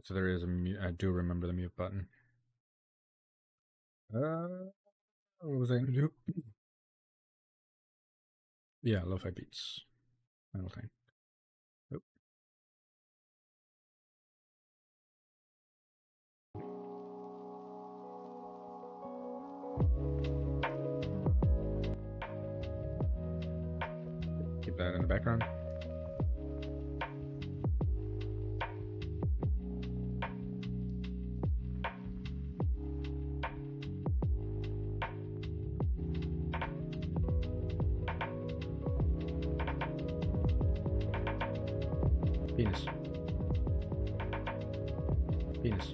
So there is a mute. I do remember the mute button. What was I gonna do? Yeah, lo-fi beats. Final thing. Oh. Keep that in the background. Penis. Penis.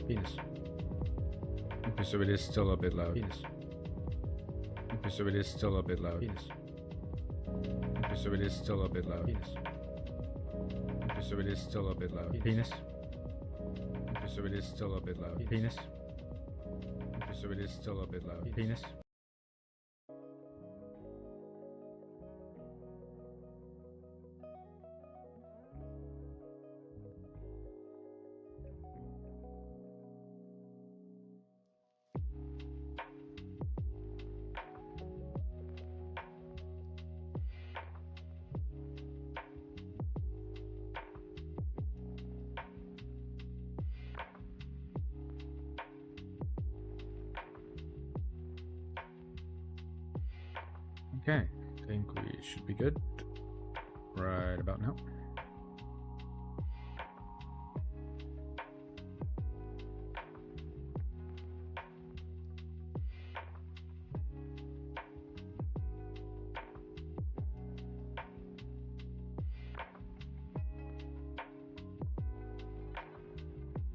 Penis. Okay, so it is still a bit loud. Penis. Okay, so it is still a bit loud. Penis. Okay, so it is still a bit loud. Penis. Okay, so it is still a bit loud. Penis. Okay, so it is still a bit loud. Penis. Okay, so it is still a bit loud. Penis. Okay, I think we should be good right about now.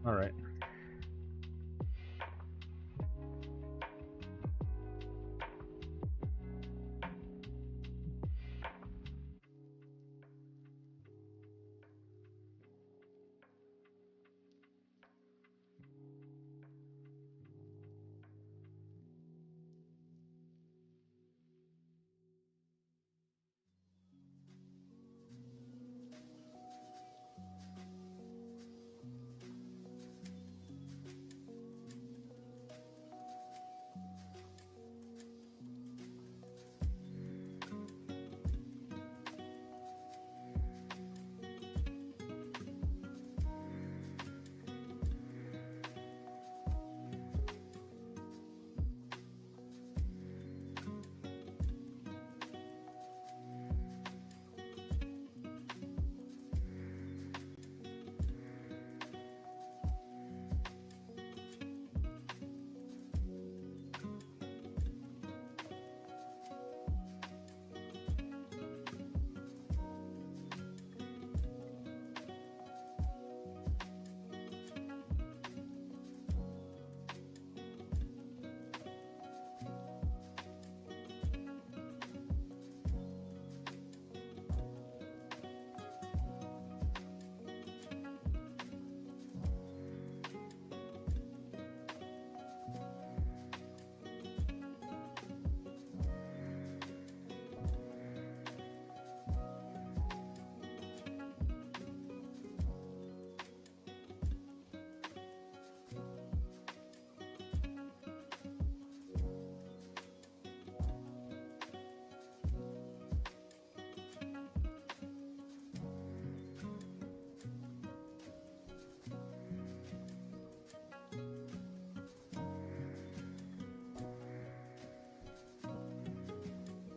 All right.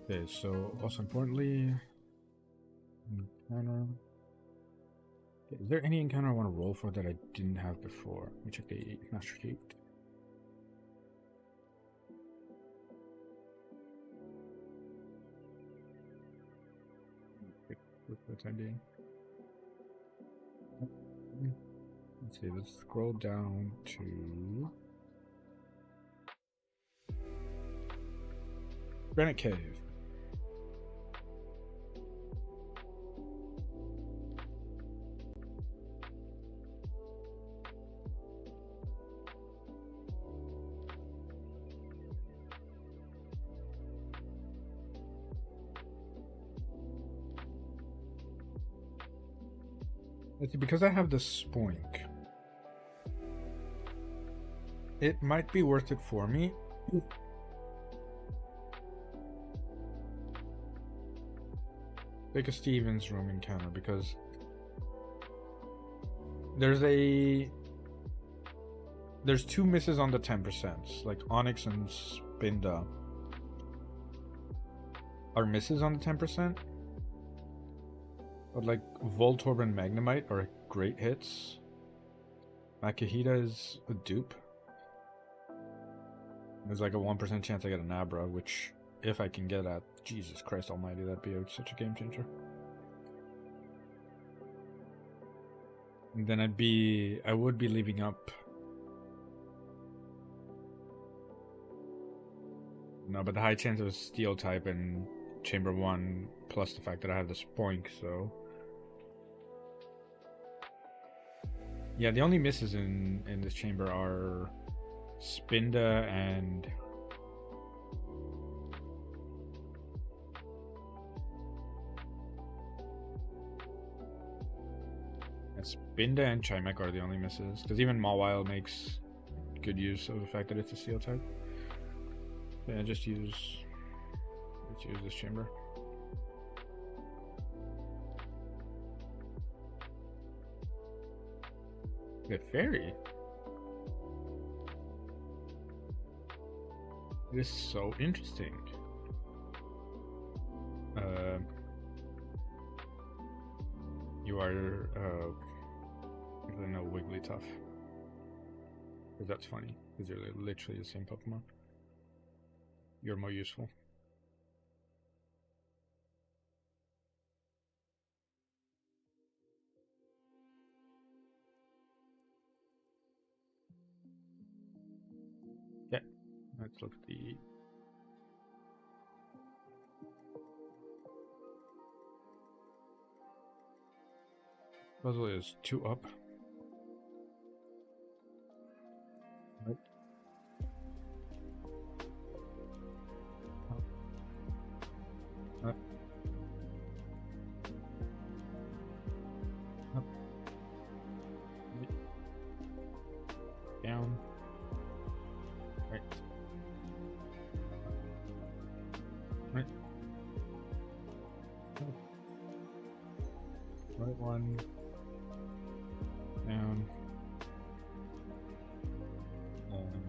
Okay, so also importantly, encounter. Okay, is there any encounter I want to roll for that I didn't have before? Let me check the master sheet. With the time being. Let's see, let's scroll down to Granite Cave. It's because I have the spoink. It might be worth it for me. Like a Stevens room encounter, because there's two misses on the 10%. Like Onyx and Spinda are misses on the 10%. But like Voltorb and Magnemite are great hits. Makihita is a dupe. There's like a 1% chance I get an Abra, which, if I can get at, Jesus Christ almighty, that'd be such a game changer. And then I would be leaving up. No, but the high chance of a Steel type in Chamber 1, plus the fact that I have the Spoink, so... Yeah, the only misses in this chamber are Spinda and... Spinda and Chimek are the only misses, because even Mawile makes good use of the fact that it's a Steel type. Yeah, let's use this chamber. The fairy. It is so interesting. You are really no Wigglytuff. Because that's funny. Because they're literally the same Pokemon. You're more useful. Yeah, let's look at the... Puzzle is 2 up. Right. Up. Up. Right. Down. Right. Right. Right one. Down.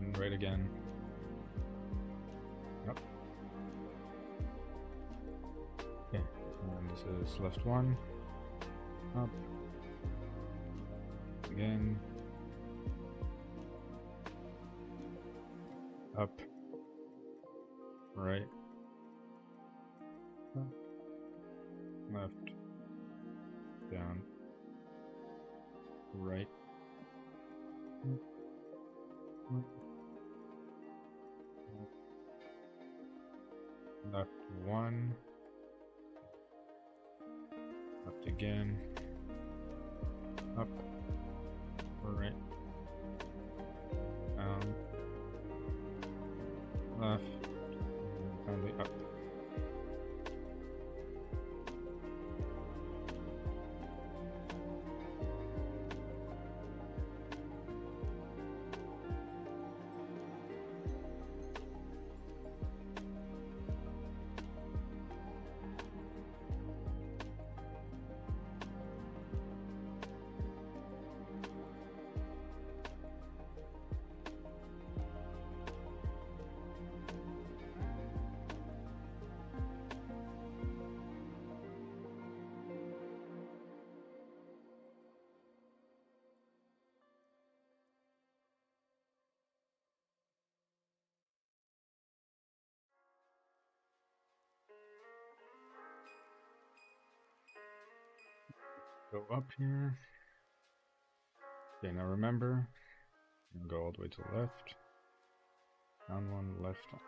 And right again. Up. Okay. And this is left one. Up. Again. Up. Right. Up. Left. Down. Right. Left one. Left again. Up. Right. Down. Left. And finally up. Go up here. Okay, now remember, go all the way to the left. Down one, left one.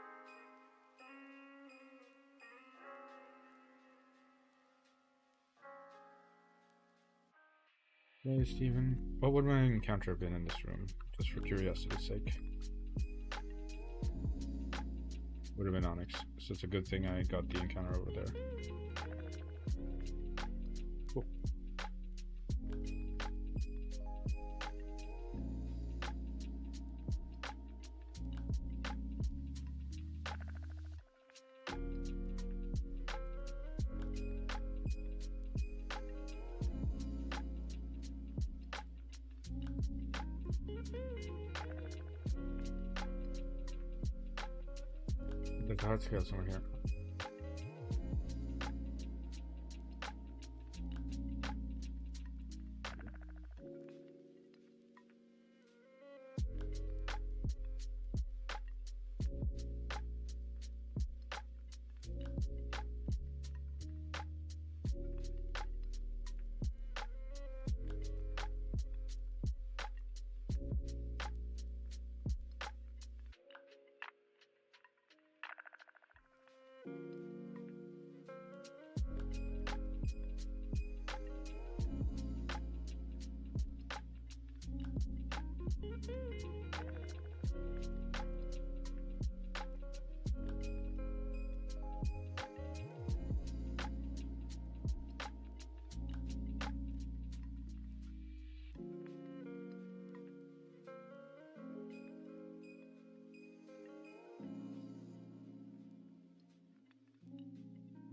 Okay, Steven. What would my encounter have been in this room? Just for curiosity's sake. Would have been Onyx. So it's a good thing I got the encounter over there. Cool. There's a hard scale somewhere here.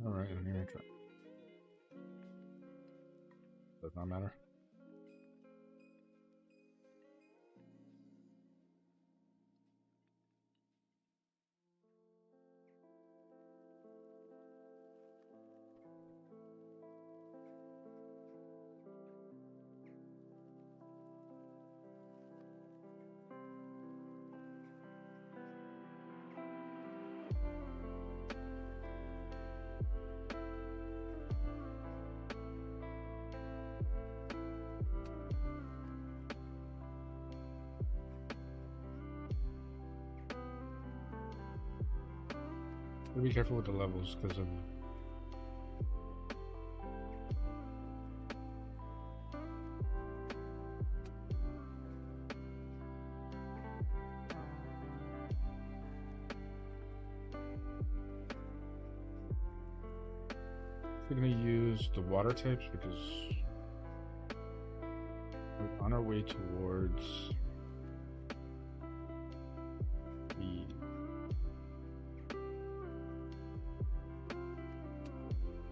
Alright, I'm gonna try. Does not matter. Be careful with the levels because of we're gonna use the water types because we're on our way towards the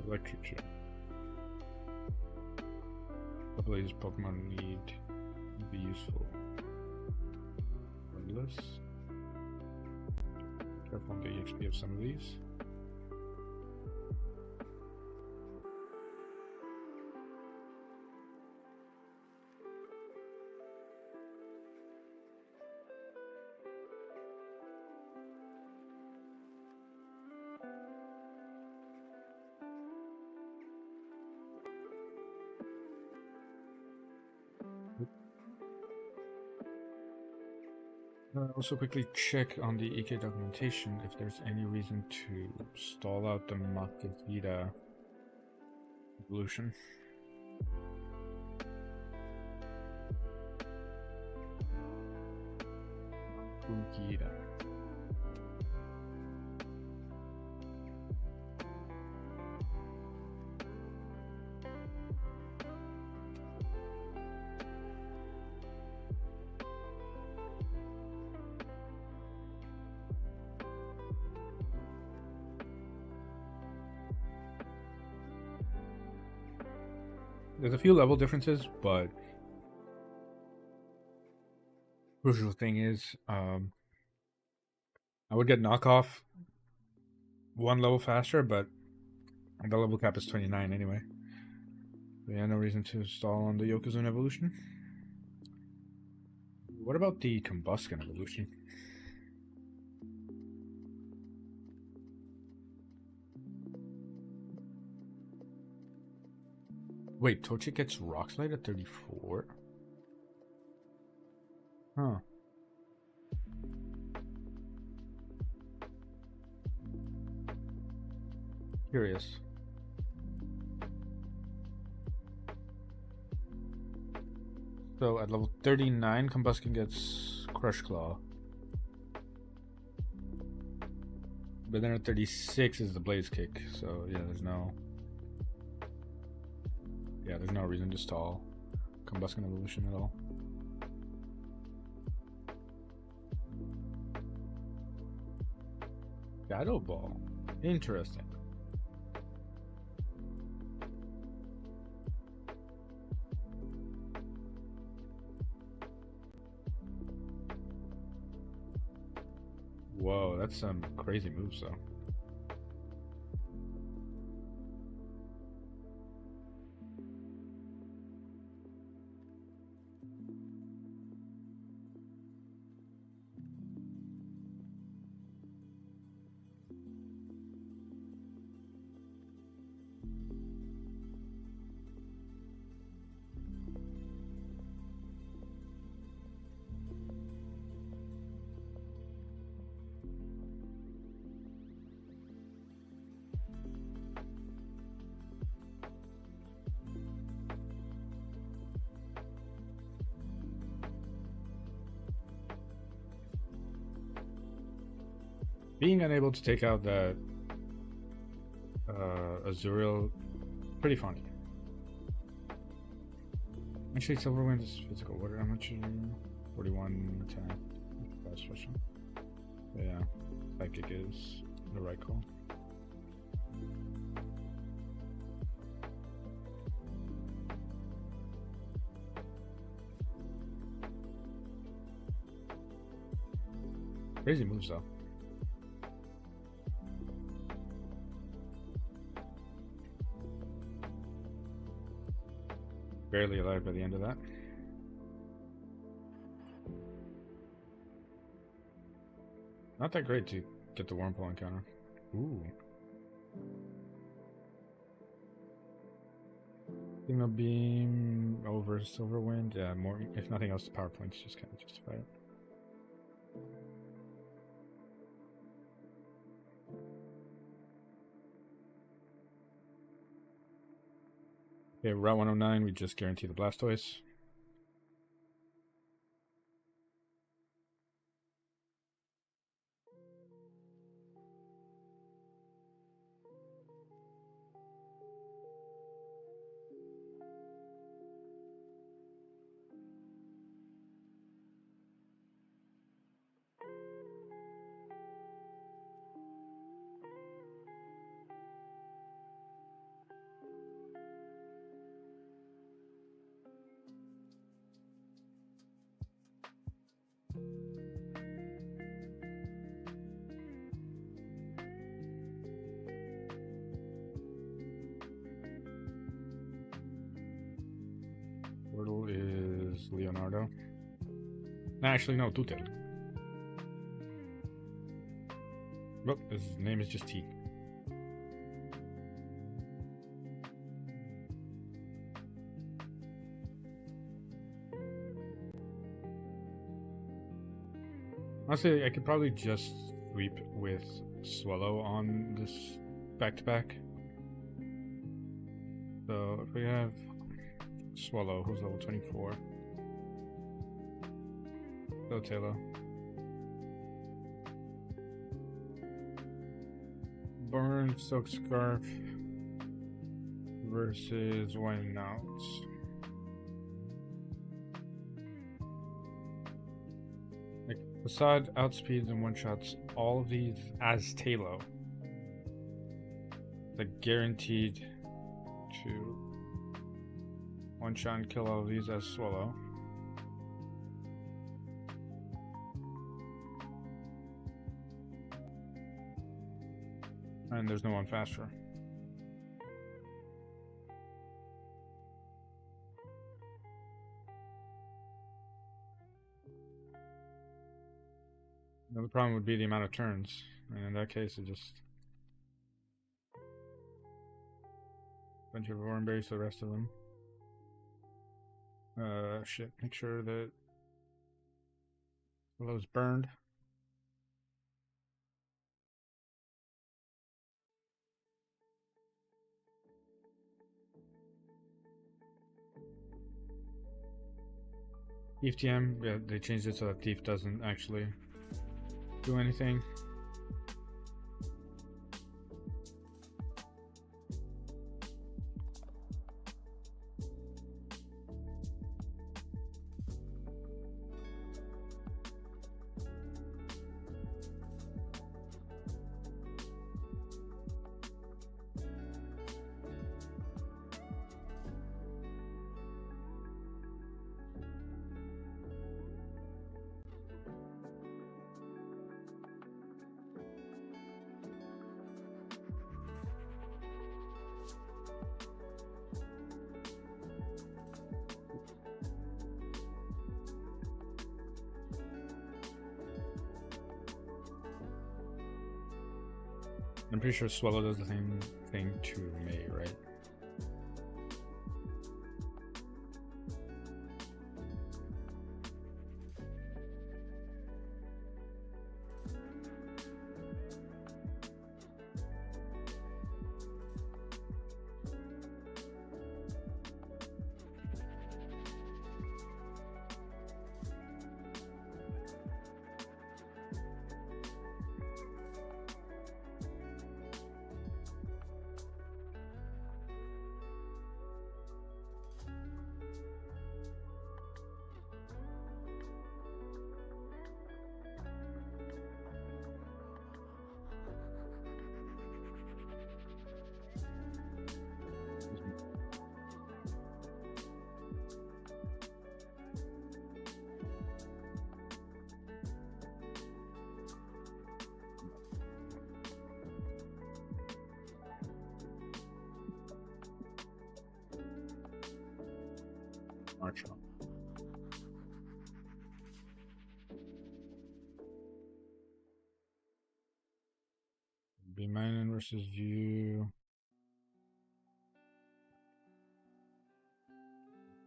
electric gym. Hopefully these Pokemon need to be useful. Regardless. Careful on the EXP of some of these. Also quickly check on the EK documentation if there's any reason to stall out the Makahita evolution. Makahita. There's a few level differences, but crucial thing is I would get knockoff one level faster, but the level cap is 29 anyway. Yeah, no reason to stall on the Yokozuna evolution. What about the Combusken evolution? Wait, Torchic gets Rock Slide at 34? Huh. Curious. So at level 39, Combusken gets Crush Claw. But then at 36 is the Blaze Kick, so yeah, there's no reason to stall Combusken evolution at all. Shadow Ball. Interesting. Whoa, that's some crazy moves, though. Being unable to take out that Azuriel, pretty funny. Actually, Silverwind is physical. What? How much? 41 attack. That's special. Yeah, psychic is the right call. Crazy moves though. Barely alive by the end of that. Not that great to get the Wormhole encounter. Ooh. Signal Beam over Silverwind. Yeah, more. If nothing else, the power points just kind of justify it. Okay, Route 109, we just guarantee the Blastoise. Wordle is Leonardo. Actually, no, Tutel. Well, his name is just T. Honestly, I could probably just sweep with Swallow on this back-to-back. So if we have Swallow, who's level 24. Go Taylor. Burn, Silk Scarf versus White Out. Like, Facade outspeeds and one-shots all of these as Talo. Like, guaranteed to one-shot and kill all of these as Swallow. And there's no one faster. Another problem would be the amount of turns. And in that case, it just... bunch of Oran Berries for the rest of them. Shit. Make sure that Willow's burned. Thief TM, yeah, they changed it so that Thief doesn't actually do anything. I'm pretty sure Swallow does the same thing to May, right? March on. B minus versus you.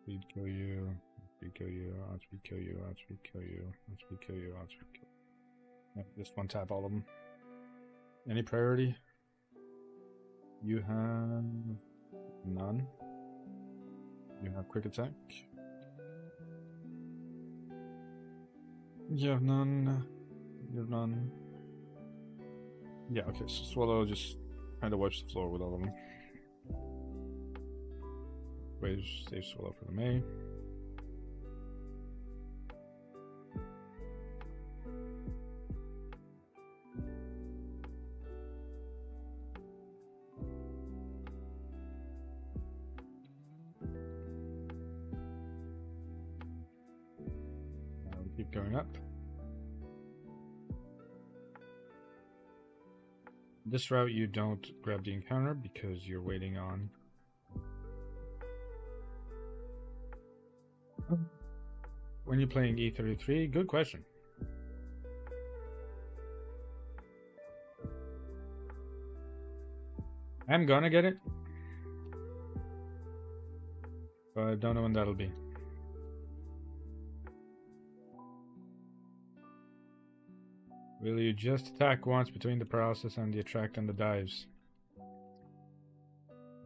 Speed kill you. Speed kill you. Outspeed kill you. Outspeed kill you. Outspeed kill you. Outspeed kill you. Yeah, just one tap all of them. Any priority? You have none. You have quick attack. You have none. You have none. Yeah, okay, so Swallow just kind of wipes the floor with all of them. Wait, save Swallow for the May. We keep going up. This route you don't grab the encounter because you're waiting on when you're playing E33. Good question. I'm gonna get it, but I don't know when that'll be. Will you just attack once between the paralysis and the attract and the dives?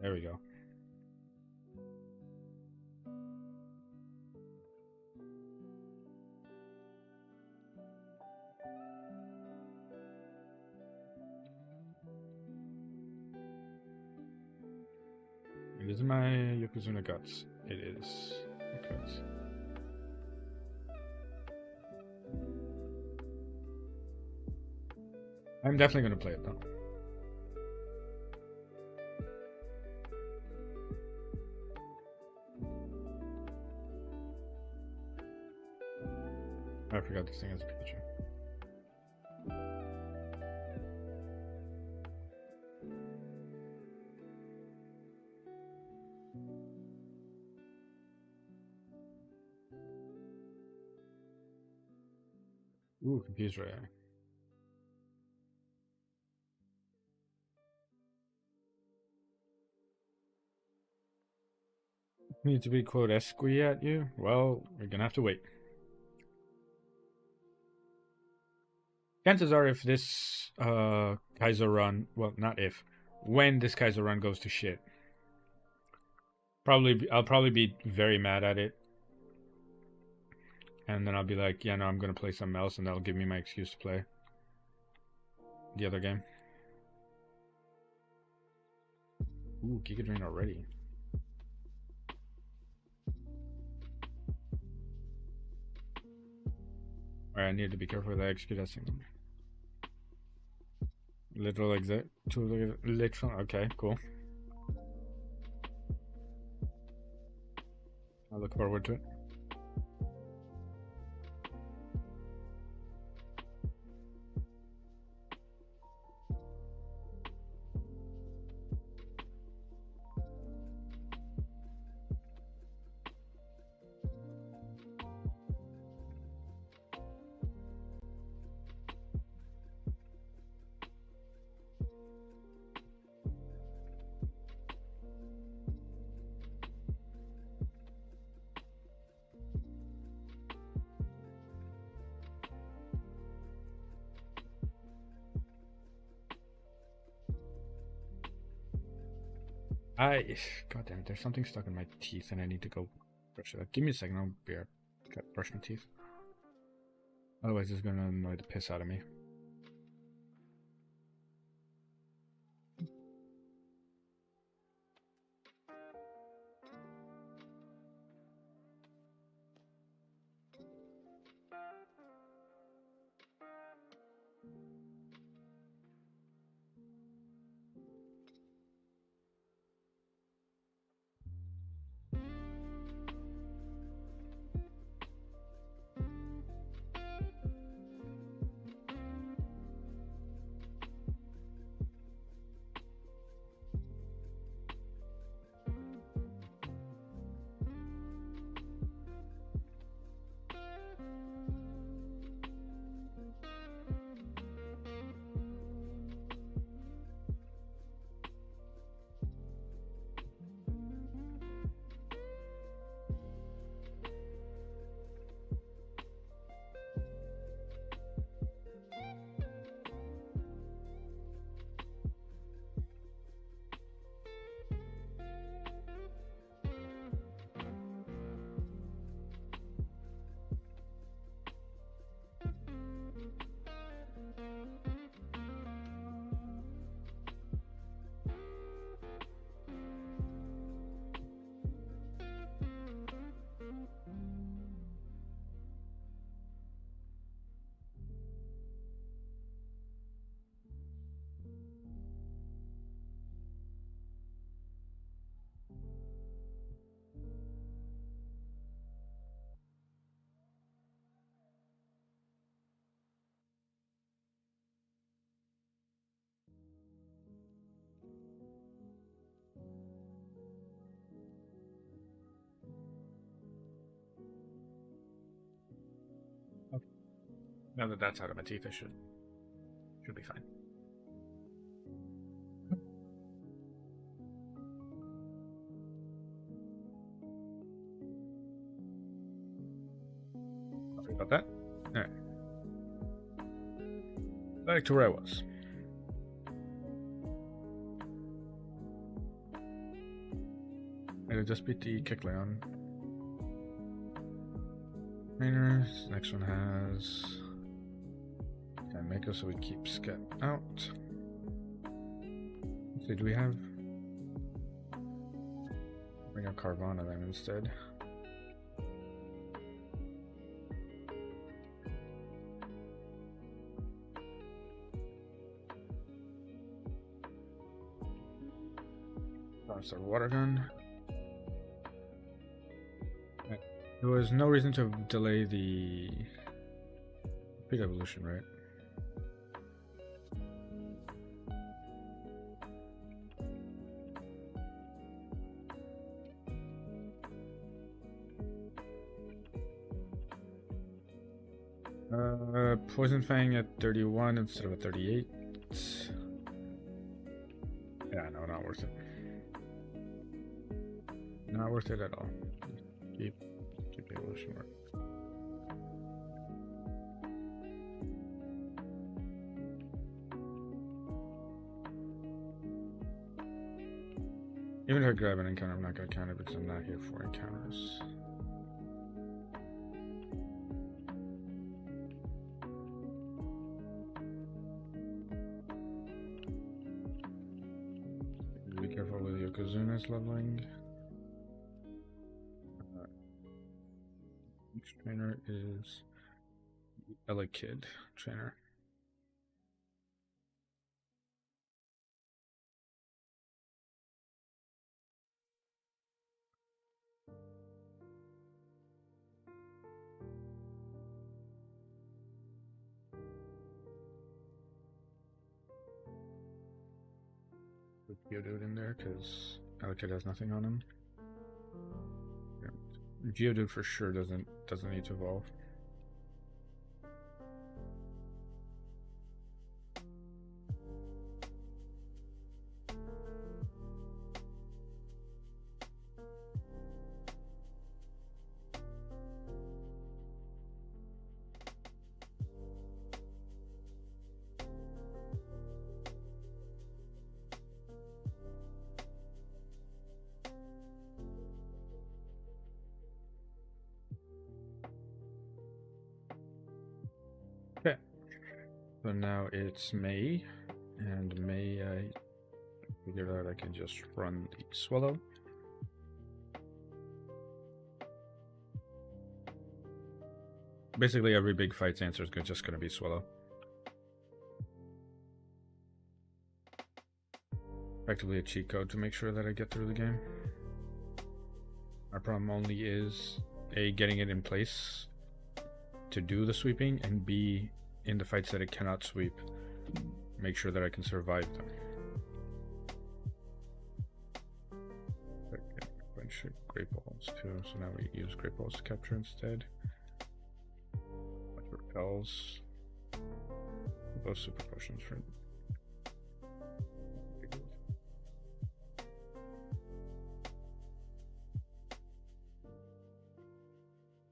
There we go. It is my Yokozuna Guts. It is. Guts. I'm definitely going to play it though. I forgot this thing has a Pikachu. Ooh, confused right eye. Need to be quote esqui at you? Well, we're gonna have to wait. Chances are if this kaizo run, well, not if, when this kaizo run goes to shit, I'll probably be very mad at it. And then I'll be like, yeah, no, I'm gonna play something else, and that'll give me my excuse to play the other game. Ooh, Giga Drain already. Alright, I need to be careful with the execute that signal. Literal exit. Literal. Okay, cool. I look forward to it. Goddamn, there's something stuck in my teeth and I need to go brush it up. Give me a second, I'll be right back. Brush my teeth. Otherwise, it's gonna annoy the piss out of me. Okay. Now that that's out of my teeth, I should be fine. Sorry about that. Alright. Back to where I was. It'll just beat the kick on. Trainers. Next one has Mako, so we keep Sket out. Let's see, do we have? Bring out Carvana then instead. Our water gun. There was no reason to delay the big evolution, right? Poison Fang at 31 instead of a 38. Yeah, no, not worth it. Not worth it at all. Keep the evolution work. Even if I grab an encounter, I'm not going to count it because I'm not here for encounters. Be careful with Yokozuna's leveling. Each trainer is LA Kid trainer. Put Geodude in there because LA Kid has nothing on him. Geodude for sure doesn't need to evolve. So now it's May, and May I figured out I can just run the swallow. Basically every big fight's answer is just going to be swallow. Effectively a cheat code to make sure that I get through the game. My problem only is A, getting it in place to do the sweeping, and B, in the fights that it cannot sweep, make sure that I can survive them. Okay, a bunch of great balls too, so now we use great balls to capture instead. A bunch of repels. Those super potions for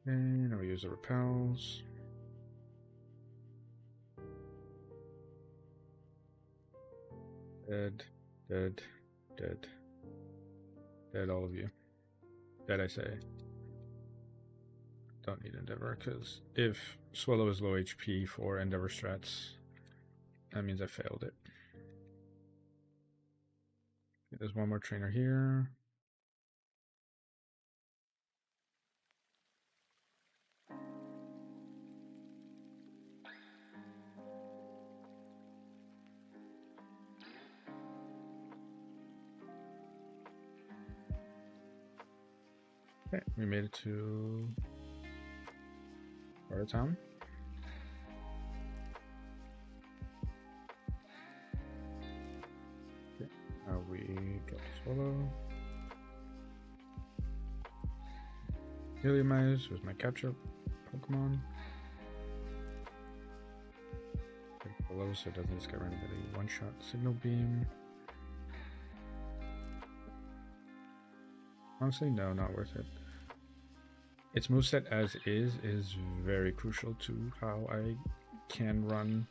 and now we use the repels. Dead, dead, dead. Dead, all of you. Dead, I say. Don't need Endeavor, because if Swallow is low HP for Endeavor strats, that means I failed it. There's one more trainer here. Okay, we made it to our town. Okay, now we drop Swallow. Heliumize was my capture Pokemon. Below so it doesn't just get rid of a one-shot Signal Beam. Honestly, no, not worth it. Its moveset as is very crucial to how I can run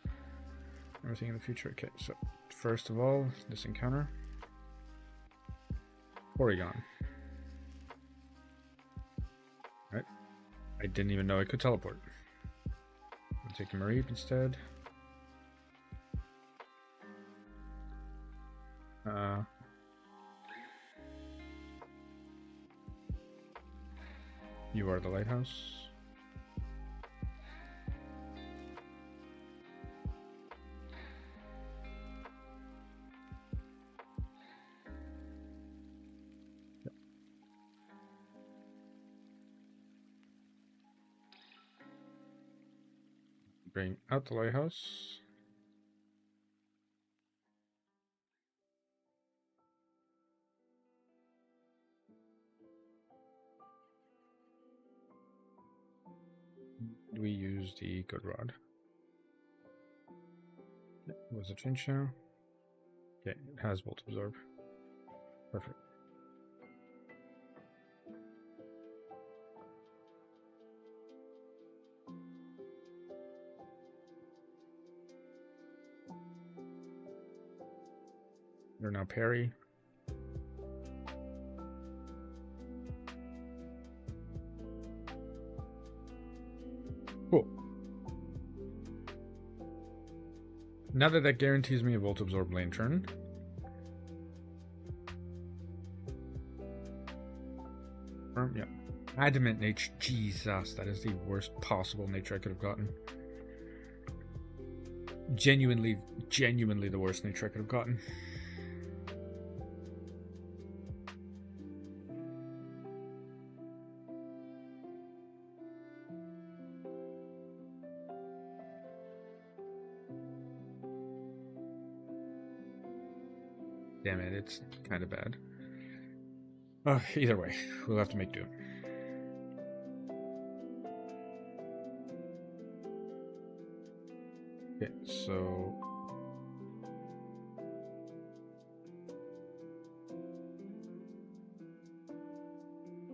everything in the future. Okay, so first of all, this encounter. Porygon. Right. I didn't even know I could teleport. I'm taking Mareep instead. You are the lighthouse. Yep. Bring out the lighthouse. We use the good rod. Okay, was a Chinchou. Okay, it has Volt Absorb. Perfect. They're now parry. Cool. Now that guarantees me a Volt Absorb lane turn. Yeah. Adamant nature. Jesus, that is the worst possible nature I could have gotten. Genuinely the worst nature I could have gotten. Damn it, it's kind of bad. Either way, we'll have to make do. Okay, so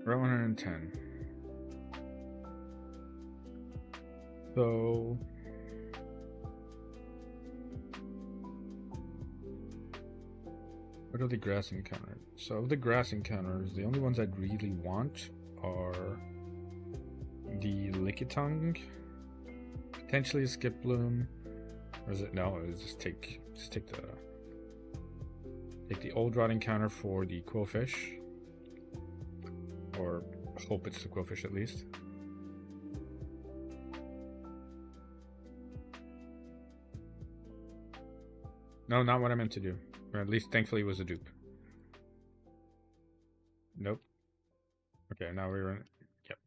we're at 110. So what are the grass encounters? So of the grass encounters, the only ones I'd really want are the Lickitung, potentially a Skiploom, Or is it no? It's just take the old rod encounter for the quillfish, or hope it's the quillfish at least. No, not what I meant to do. Or at least, thankfully, it was a dupe. Nope. Okay, now we're in. Yep.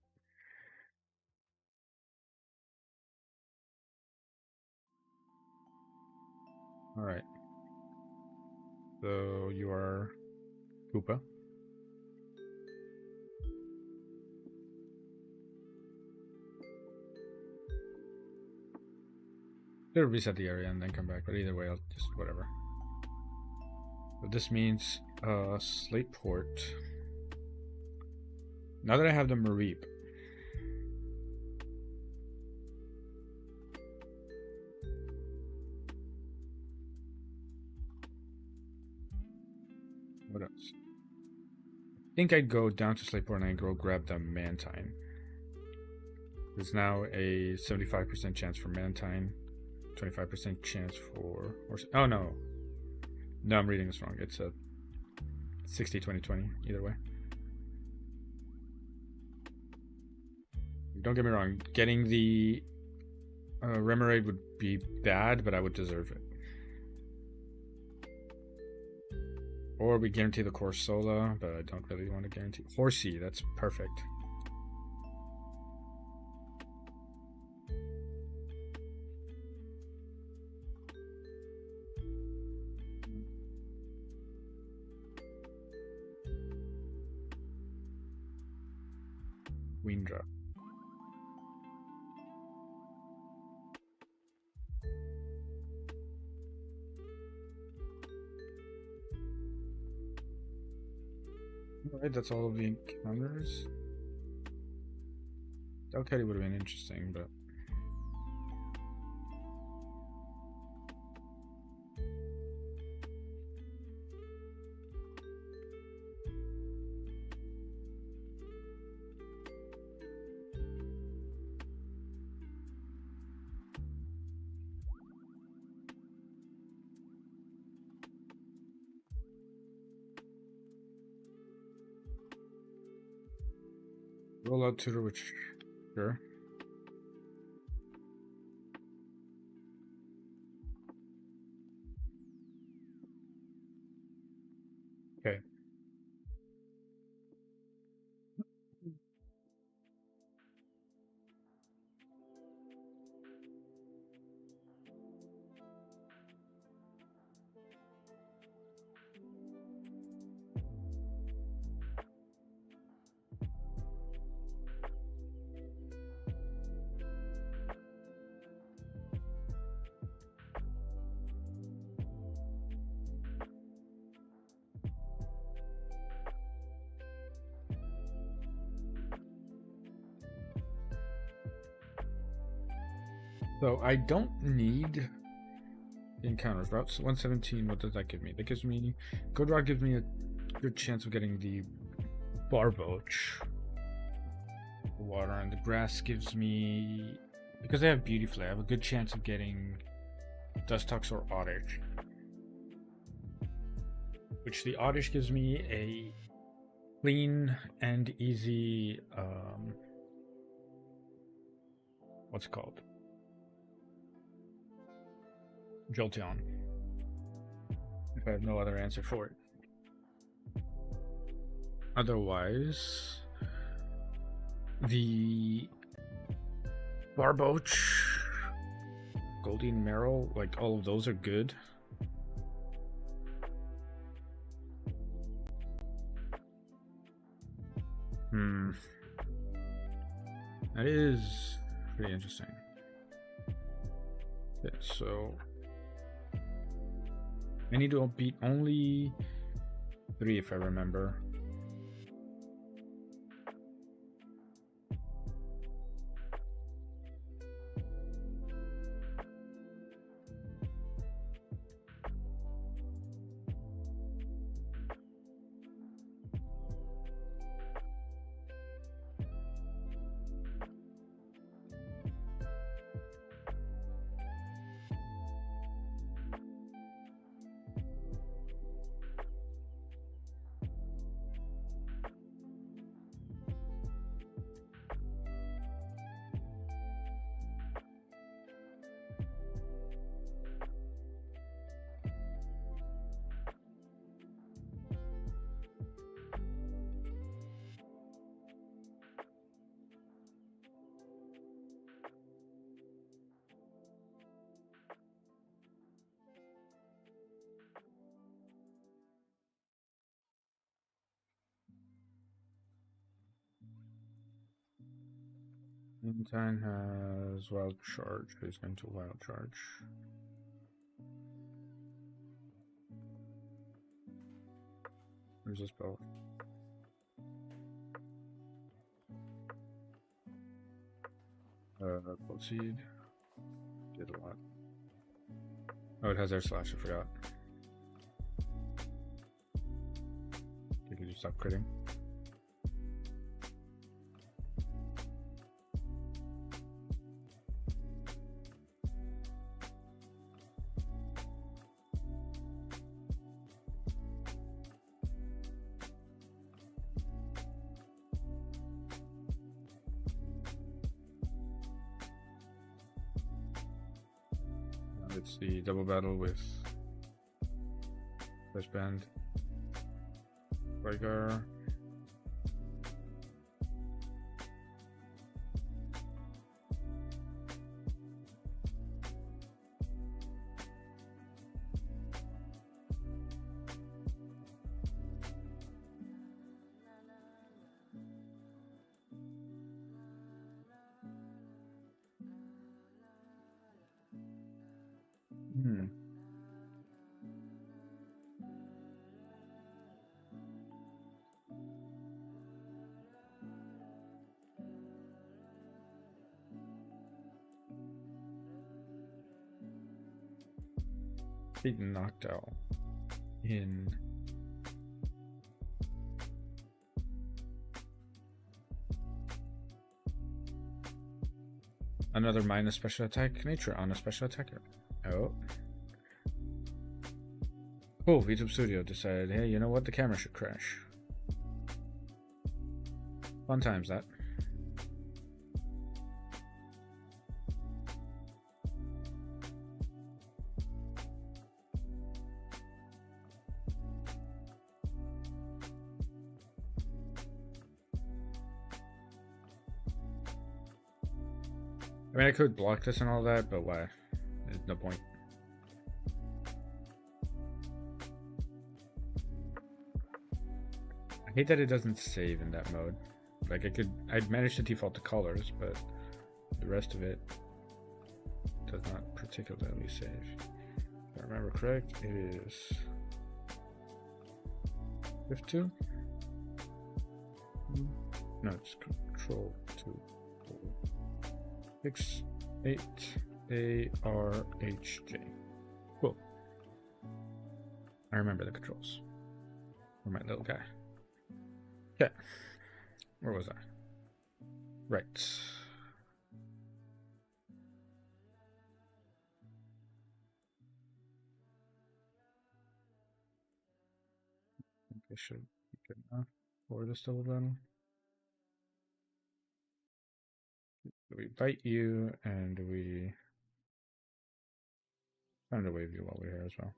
All right. So you are Koopa. They'll reset the area and then come back, but either way, I'll just whatever. But this means Slate Port. Now that I have the Mareep, what else? I think I'd go down to Slate Port and I'd go grab the Mantine. There's now a 75% chance for Mantine, 25% chance for horse. Oh no. No, I'm reading this wrong. It's a 60, 20, 20, either way. Don't get me wrong, getting the Remoraid would be bad, but I would deserve it. Or we guarantee the Corsola, but I don't really want to guarantee. Horsey, that's perfect. Windra. Alright, that's all of the encounters. Delcatty would have been interesting, but roll out tutor, which sure. Okay. So I don't need encounters. Route 117, what does that give me? That gives me... Good Rod gives me a good chance of getting the Barboach. The water and the grass gives me... Because I have Beauty Flare, I have a good chance of getting Dustox or Oddish. Which the Oddish gives me a clean and easy... what's it called? Jolteon. If I have no other answer for it. Otherwise, the Barboach, Goldeen Merrill, like all of those are good. That is pretty interesting. Yeah, so I need to beat only 3 if I remember. Valentine has wild charge. He's going to wild charge. Where's this spell? Cold seed. Did a lot. Oh, it has air slash, I forgot. Could you stop critting? It's the double battle with first band. Vigar. Being knocked out in another minus special attack nature on a special attacker. Oh. Cool, VTube Studio decided, hey, you know what? The camera should crash. Fun times, that. I mean, I could block this and all that, but why? There's no point. I hate that it doesn't save in that mode. Like, I'd manage to default to colors, but the rest of it does not particularly save. If I remember correct, it is F2? No, it's Control 2. 6, 8, A, R, H, J. Cool. I remember the controls. For my little guy. Okay. Where was I? Right. I think I should be good enough for this double battle. We bite you, and we time to wave you while we're here as well.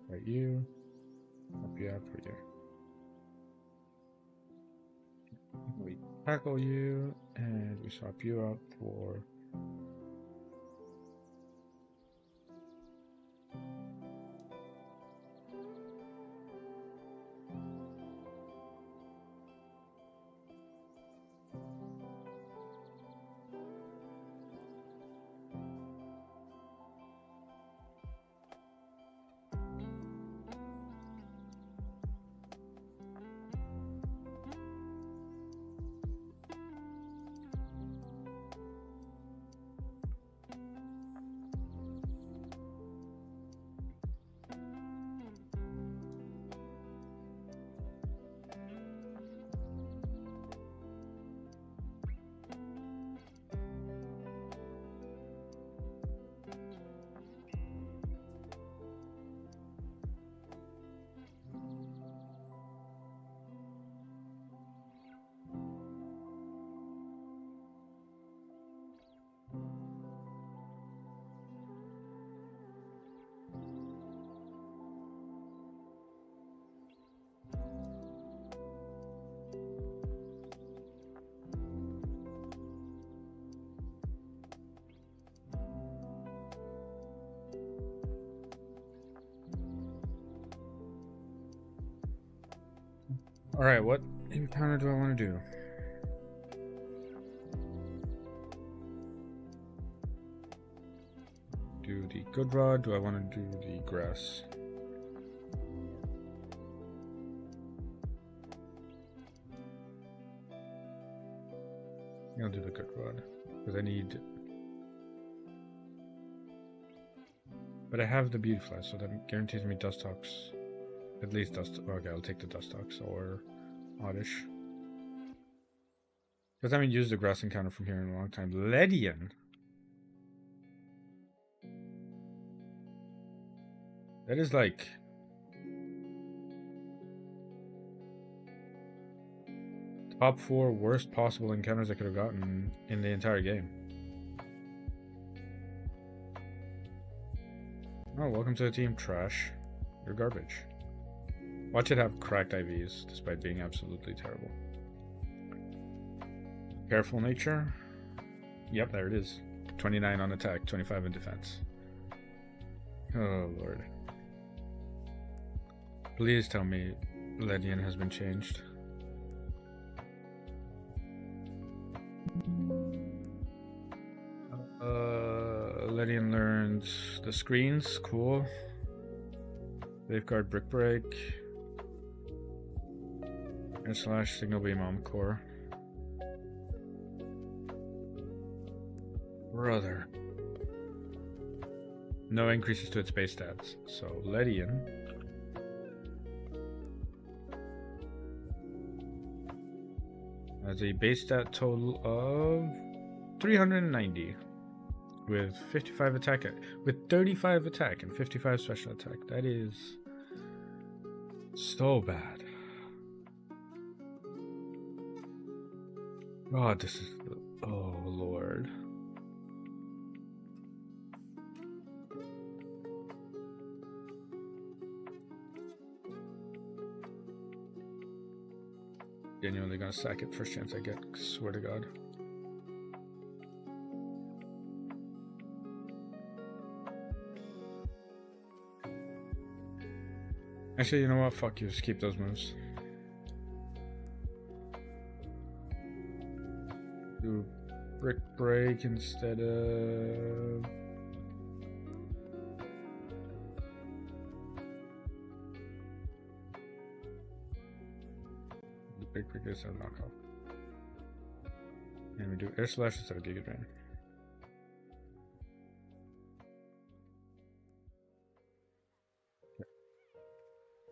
Bite you, up you out for you. We tackle you, and we swap you out for All right, what encounter do I want to do? Do the good rod? Do I want to do the grass? I'll do the good rod because I need. But I have the beauty fly, so that guarantees me dust hawks. At least dust. Okay, I'll take the dust hawks or oddish. Because I haven't used the grass encounter from here in a long time. Ledian. That is like top 4 worst possible encounters I could have gotten in the entire game. Oh, welcome to the team, trash. You're garbage. Watch it have cracked IVs, despite being absolutely terrible. Careful nature. Yep, there it is. 29 on attack, 25 in defense. Oh, Lord. Please tell me Ledian has been changed. Ledian learns the screens, cool. Safeguard brick break. Air slash signal beam core. Brother. No increases to its base stats. So Ledian has a base stat total of 390 with 55 attack, with 35 attack and 55 special attack. That is so bad. God, this is, oh Lord. Genuinely gonna sack it first chance I get, swear to God. Actually, you know what? Fuck you, just keep those moves. Do brick break instead of... Brick break instead of knockoff. And we do air slash instead of giga drain.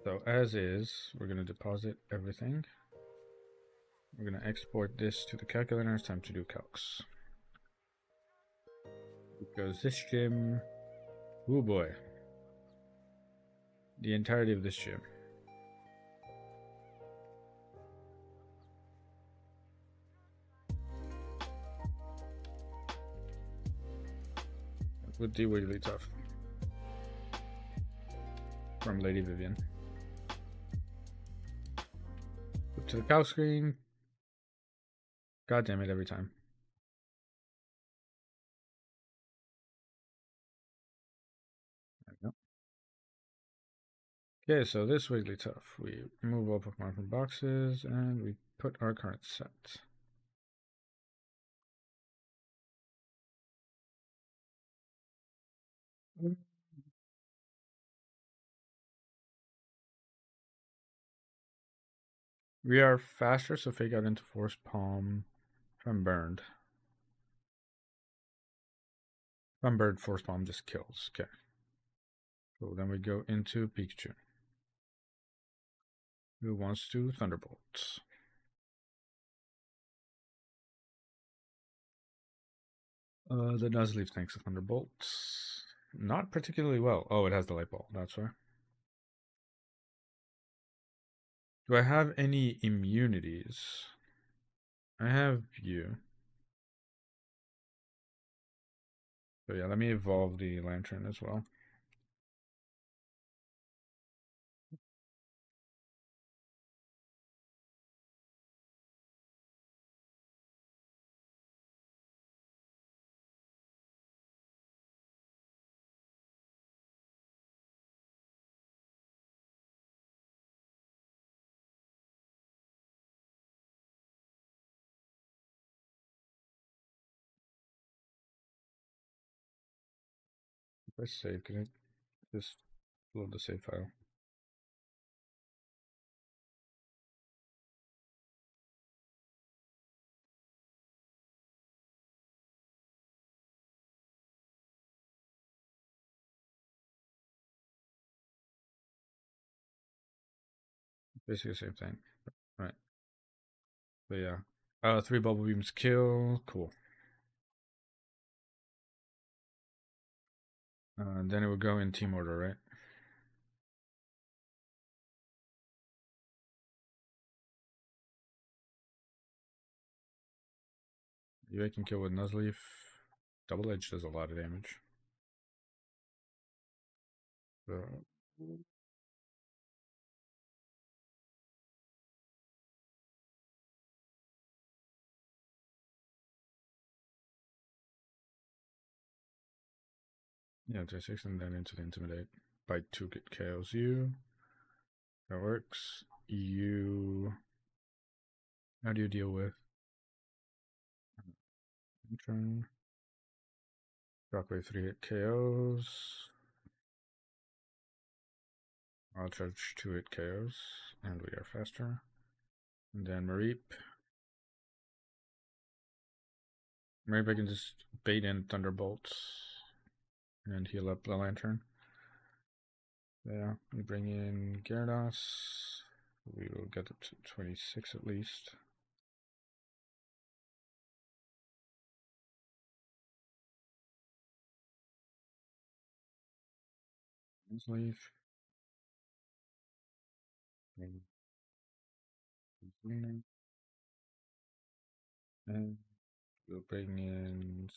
So as is, we're going to deposit everything. We're going to export this to the calculator. It's time to do calcs. Because this gym, oh boy, the entirety of this gym. Would be really tough. From Lady Vivian. To the cow screen. God damn it, every time. There we go. Okay, so this Wigglytuff. We remove all Pokemon from boxes and we put our current set. We are faster, so fake out into Force Palm. If I'm burned. If I'm burned, Force Palm just kills. Okay. So then we go into Pikachu. Who wants to Thunderbolt? The Nuzleaf thanks a Thunderbolt. Not particularly well. Oh, it has the light ball. That's why. Do I have any immunities? I have you. So yeah, let me evolve the Lantern as well. Press save, can it just load the save file? Basically the same thing. Right. But yeah. 3 bubble beams kill. Cool. Then it would go in team order, right? You can kill with Nuzleaf. Double Edge does a lot of damage. Yeah, J6 and then into the Intimidate. Bite 2 get KOs you. That works. You. How do you deal with? Turn. Shockwave 3 hit KOs. I'll charge 2 hit KOs. And we are faster. And then Mareep. Mareep, I can just bait in Thunderbolts. And heal up the Lantern. Yeah, we bring in Gyarados. We will get up to 26 at least. Leaf. And we'll bring in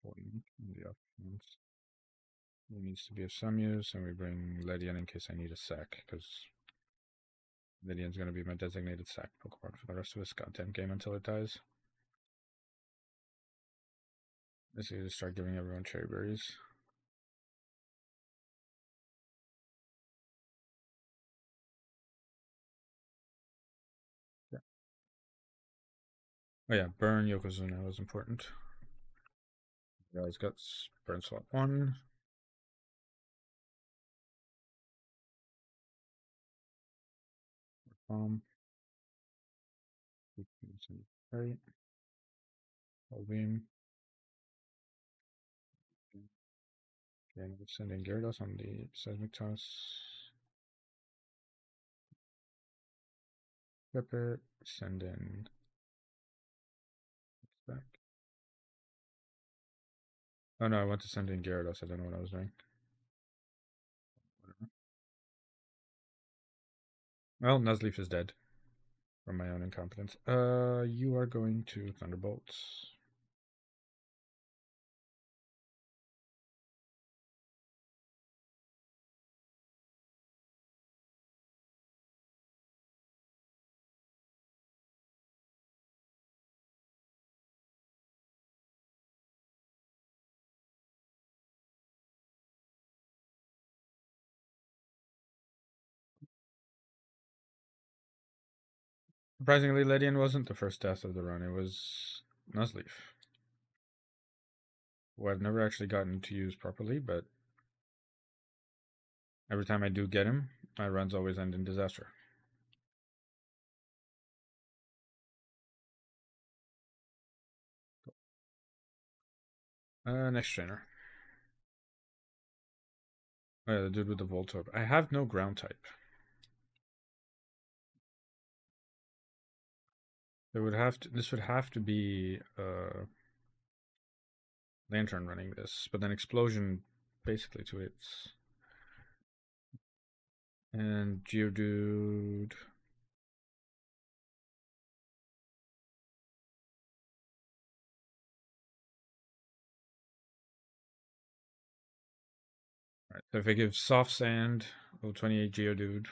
one in the options. It needs to be of some use, and we bring Ledian in case I need a sack, because Ledian's going to be my designated sack Pokemon for the rest of this goddamn game until it dies. Basically, just start giving everyone cherry berries. Yeah. Oh yeah, burn Yokozuna was important. Guys, guts, burn slot 1. Right. Full beam. Okay, we're sending Gyarados on the seismic toss. Pepper, send in back. Oh no, I want to send in Gyarados. I don't know what I was doing. Whatever. Well, Nuzleaf is dead from my own incompetence. You are going to Thunderbolts. Surprisingly, Ledian wasn't the first death of the run. It was Nuzleaf, who I've never actually gotten to use properly, but every time I do get him, my runs always end in disaster. Next trainer. Oh yeah, the dude with the Voltorb. I have no ground type. There would have to. This would have to be Lantern running this, but then Explosion basically to its. And Geodude. Alright, so if I give Soft Sand, 28 Geodude,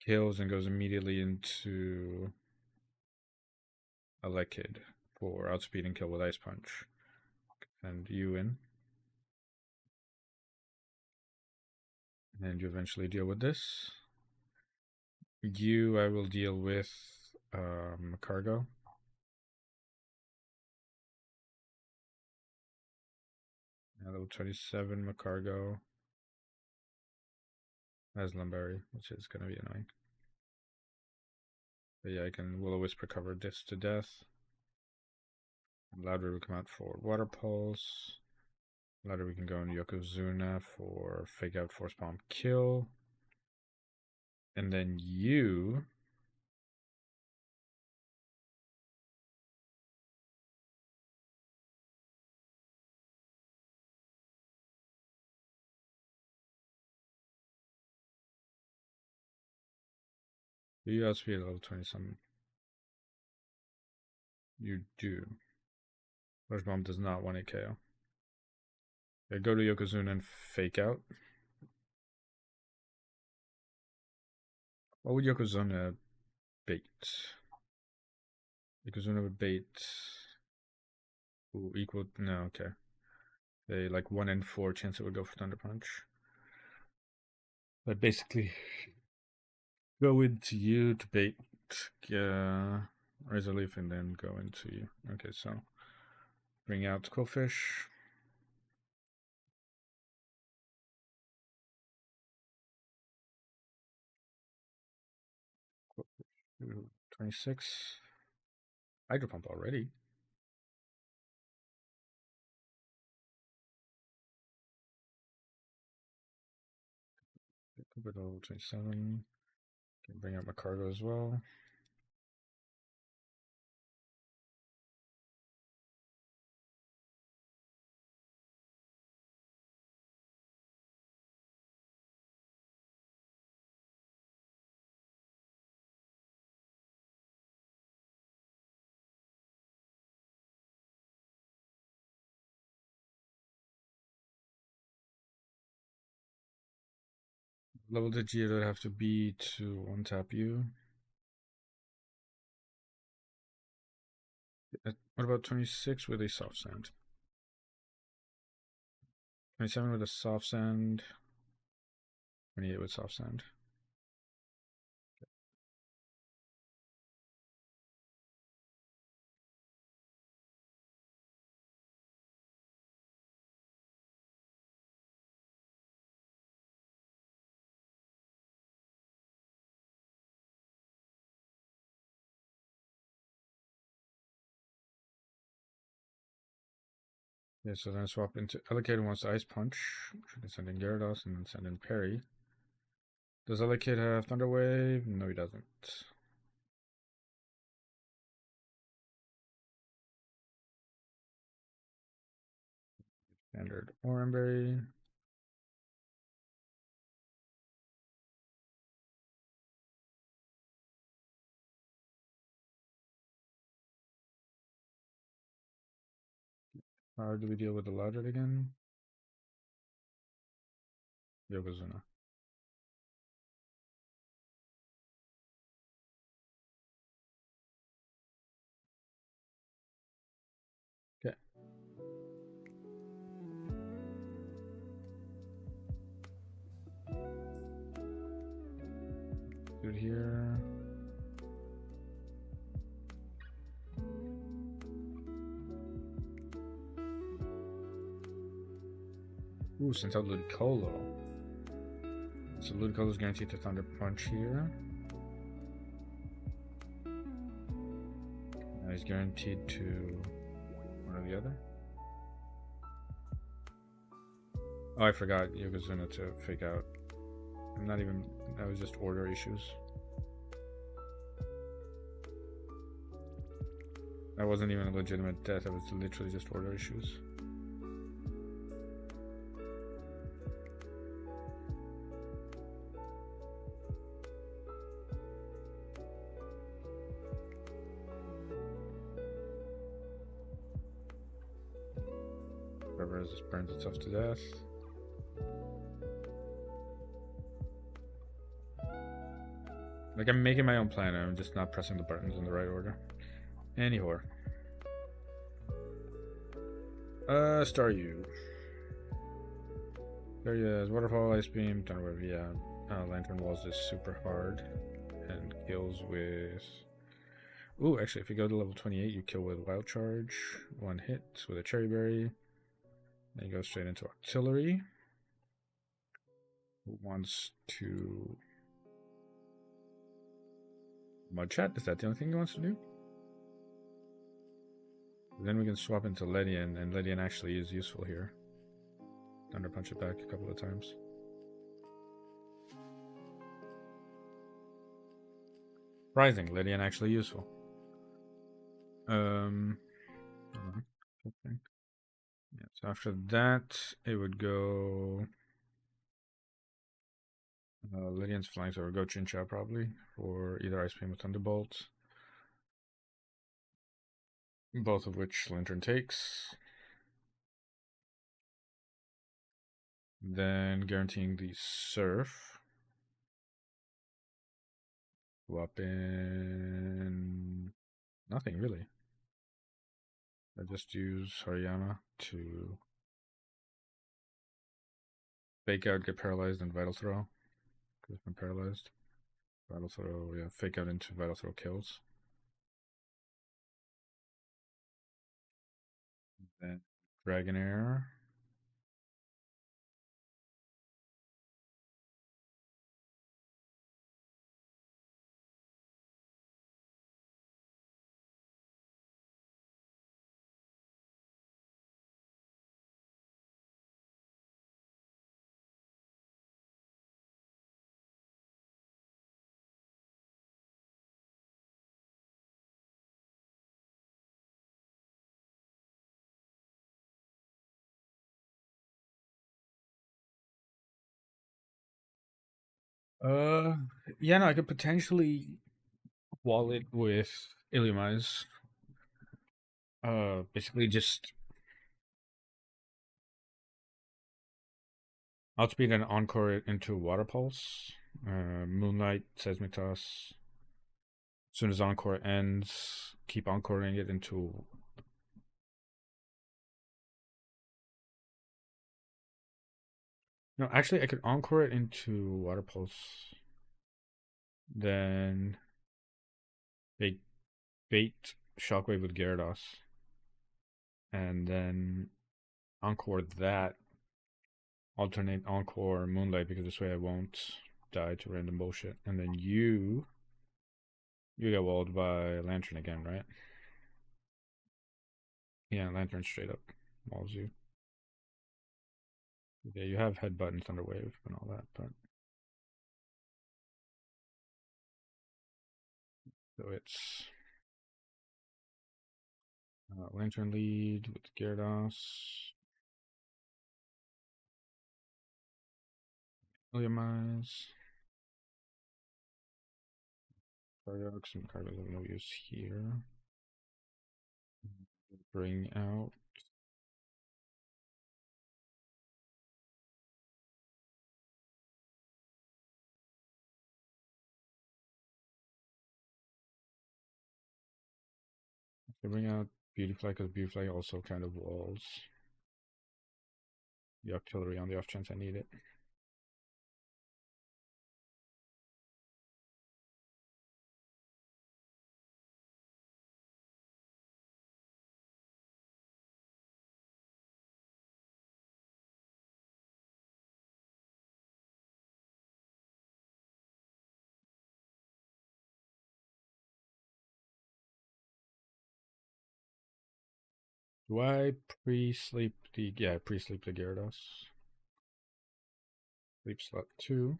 kills and goes immediately into a Kid for outspeed and kill with Ice Punch. And you in. And you eventually deal with this. I will deal with Cargo. Level 27 Macargo has Lumberry, which is gonna be annoying. But yeah, I can Will O Whisper cover this to death. Louder will come out for Water Pulse. Louder we can go in Yokozuna for Fake Out, Force Bomb, Kill. And then you... You outspeed at level 27. You do. Force Bomb does not want a KO. Okay, go to Yokozuna and Fake Out. What would Yokozuna bait? Yokozuna would bait... Ooh, equal... No, okay. They like 1 in 4 chance it would go for Thunder Punch. But basically, go into you to bait Razor Leaf and then go into you. Okay, so bring out Quillfish. Ooh, 26. Hydro Pump already. Level 27. Can bring out my cargo as well. Level did Geodude have to be to one-tap you? What about 26 with a Soft Sand? 27 with a Soft Sand. 28 with Soft Sand. Yeah, so then swap into Allocator wants Ice Punch. Should can send in Gyarados and then send in Parry. Does Allocate have Thunder Wave? No, he doesn't. Standard Oranberry. How do we deal with the Loudred again? Yokozuna. Okay. Do it here. Ooh, sent out Ludicolo. So Ludicolo's guaranteed to Thunder Punch here. Now he's guaranteed to one or the other. Oh, I forgot Yokozuna to Fake Out. I'm not even... That was just order issues. That wasn't even a legitimate death. It was literally just order issues. Whoever just burns itself to death. Like, I'm making my own plan, I'm just not pressing the buttons in the right order. Anyhow. Staryu. Staryu has Waterfall, Ice Beam, Thunderwave, yeah. Lantern Walls is super hard. And kills with... Ooh, actually, if you go to level 28, you kill with Wild Charge. 1 hit with a Cherry Berry. Then you go straight into artillery. Who wants to mud chat? Is that the only thing he wants to do? Then we can swap into Ledian, and Ledian actually is useful here. Thunder punch it back a couple of times. Surprising, Ledian actually useful. Yeah, so after that, it would go Lydian's flying, so it would go Chincha probably for either Ice Beam or Thunderbolt. Both of which Lantern takes. Then guaranteeing the Surf. Swap in nothing really. I just use Hariyama to fake out, get paralyzed, and Vital Throw. Because I'm paralyzed. Vital Throw, yeah, fake out into Vital Throw kills. Then Dragonair. Yeah, no, I could potentially wall it with Illumise. Basically just outspeed and encore it into Water Pulse. Moonlight, Seismic Toss. As soon as encore ends, keep encoring it into. No, actually, I could encore it into Water Pulse. Then bait Shockwave with Gyarados. And then encore that. Alternate encore Moonlight, because this way I won't die to random bullshit. And then you get walled by Lantern again, right? Yeah, Lantern straight up walls you. Yeah, you have Headbutt and Thunder Wave and all that, but so it's Lantern lead with Gyarados, Illumise, Cardox, and Cardox have no use here. Bring out. Bring out Beautyfly, because Beautyfly also kind of walls the artillery on the off chance I need it. Do I pre-sleep the pre-sleep the Gyarados? Sleep slot 2.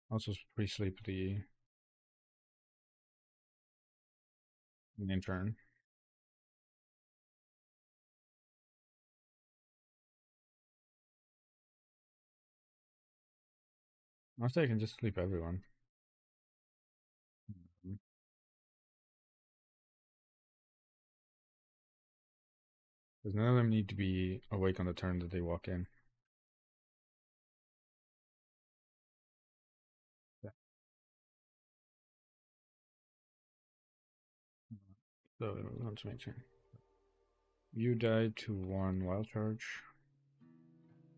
Also pre-sleep the Lantern. Honestly, I can just sleep everyone. Because none of them need to be awake on the turn that they walk in. Yeah. So, let's make sure. You died to 1 wild charge.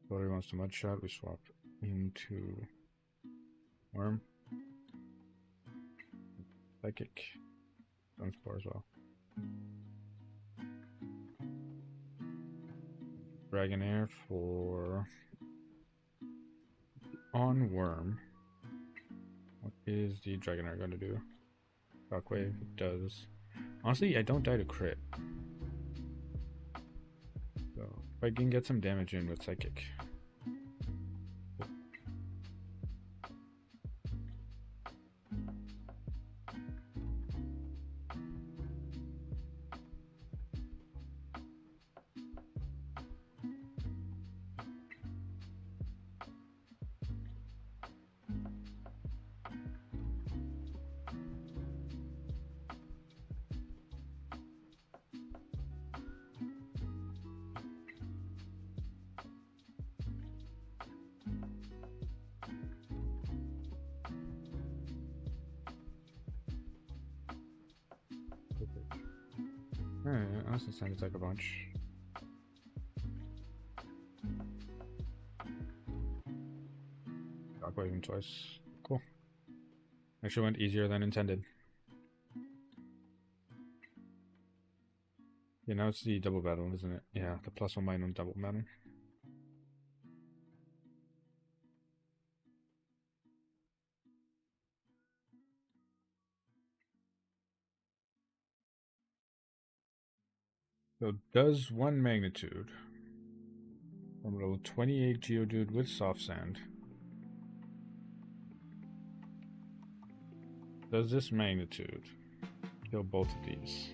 Somebody wants to mud shot. We swap into Worm. Psychic. Sunspore as well. Dragonair for on worm. What is the Dragonair going to do? Shockwave does. Honestly, I don't die to crit. So if I can get some damage in with Psychic. Alright, honestly sounds like a bunch. Shockwave twice. Cool. Actually went easier than intended. Yeah, now it's the double battle, isn't it? Yeah, the +1 minus double battle. So does one magnitude from level 28 Geodude with soft sand. Does this magnitude kill both of these?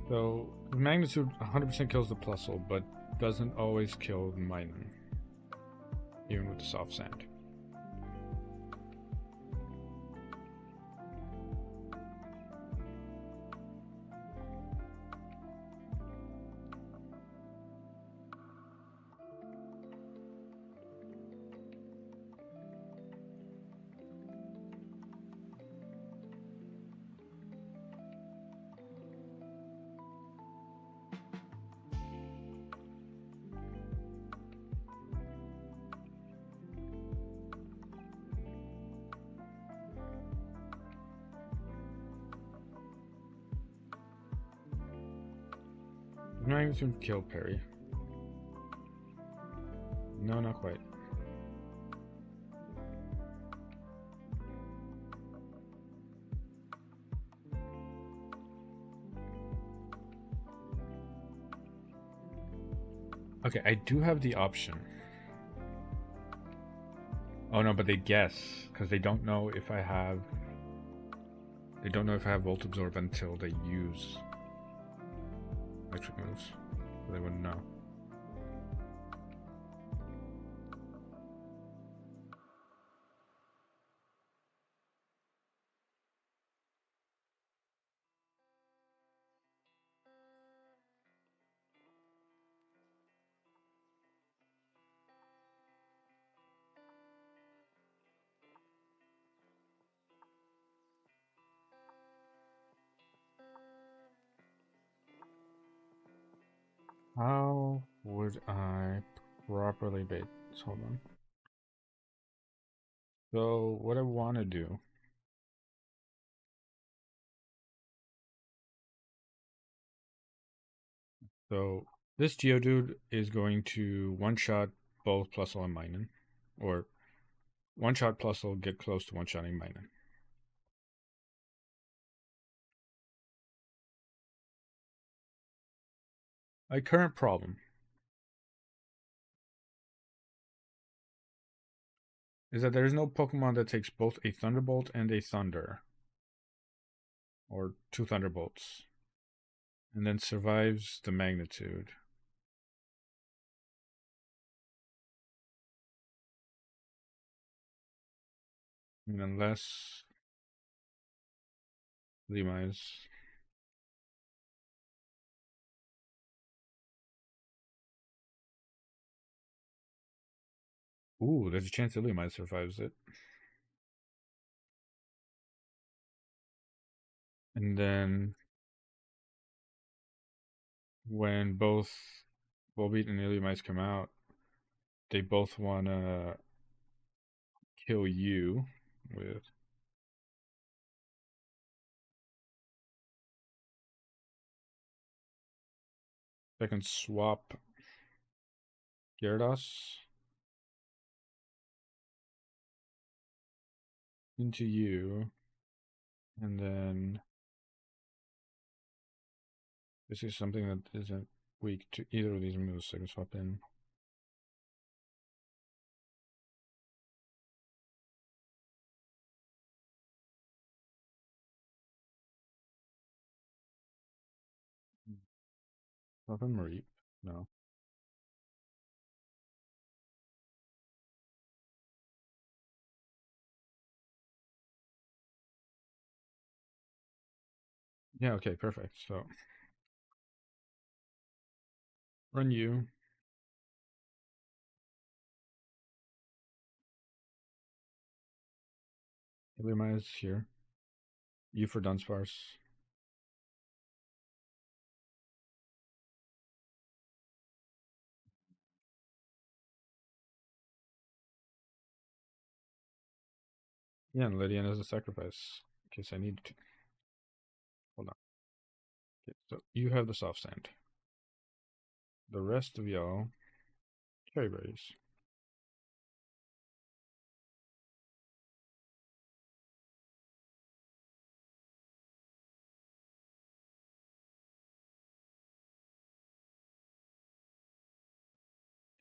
So magnitude 100% kills the Plusle, but doesn't always kill the Minun, even with the soft sand. Magnitude kill parry. No, not quite. Okay, I do have the option. Oh no, but they guess because they don't know if I have. They don't know if I have Volt Absorb until they use electric moves. So they wouldn't know. How would I properly bait? Hold on. So what I want to do. So this Geodude is going to one-shot both Plusle and Minun. Or one-shot Plusle, get close to one-shotting Minun. My current problem is that there is no Pokemon that takes both a Thunderbolt and a Thunder. Or 2 Thunderbolts. And then survives the magnitude. And unless Levi's. Ooh, there's a chance Illumise survives it. And then when both Volbeat and Illumise come out, they both want to kill you with. I can swap Gyarados into you, and then this is something that isn't weak to either of these moves, so I can swap in. Swap in Mareep. No. Yeah, okay, perfect. So run you. Illumise here. You for Dunsparce. Yeah, and Lydian as a sacrifice in case I need to. Hold on. Okay, so you have the soft sand. The rest of y'all, cherry berries.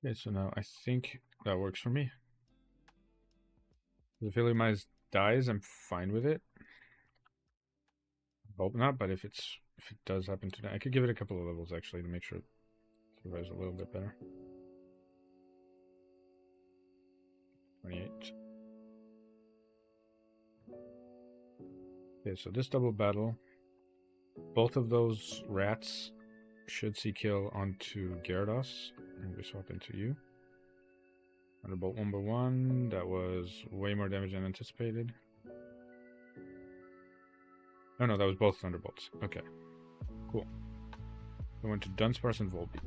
Okay, so now I think that works for me. If Illumise dies, I'm fine with it. Hope not, but if it does happen to die, I could give it a couple of levels actually to make sure it survives a little bit better. 28. Okay, so this double battle, both of those rats should see kill onto Gyarados, and we swap into you. Thunderbolt 1/1, that was way more damage than anticipated. Oh no, that was both Thunderbolts. Okay, cool. I went to Dunsparce and Volbeat.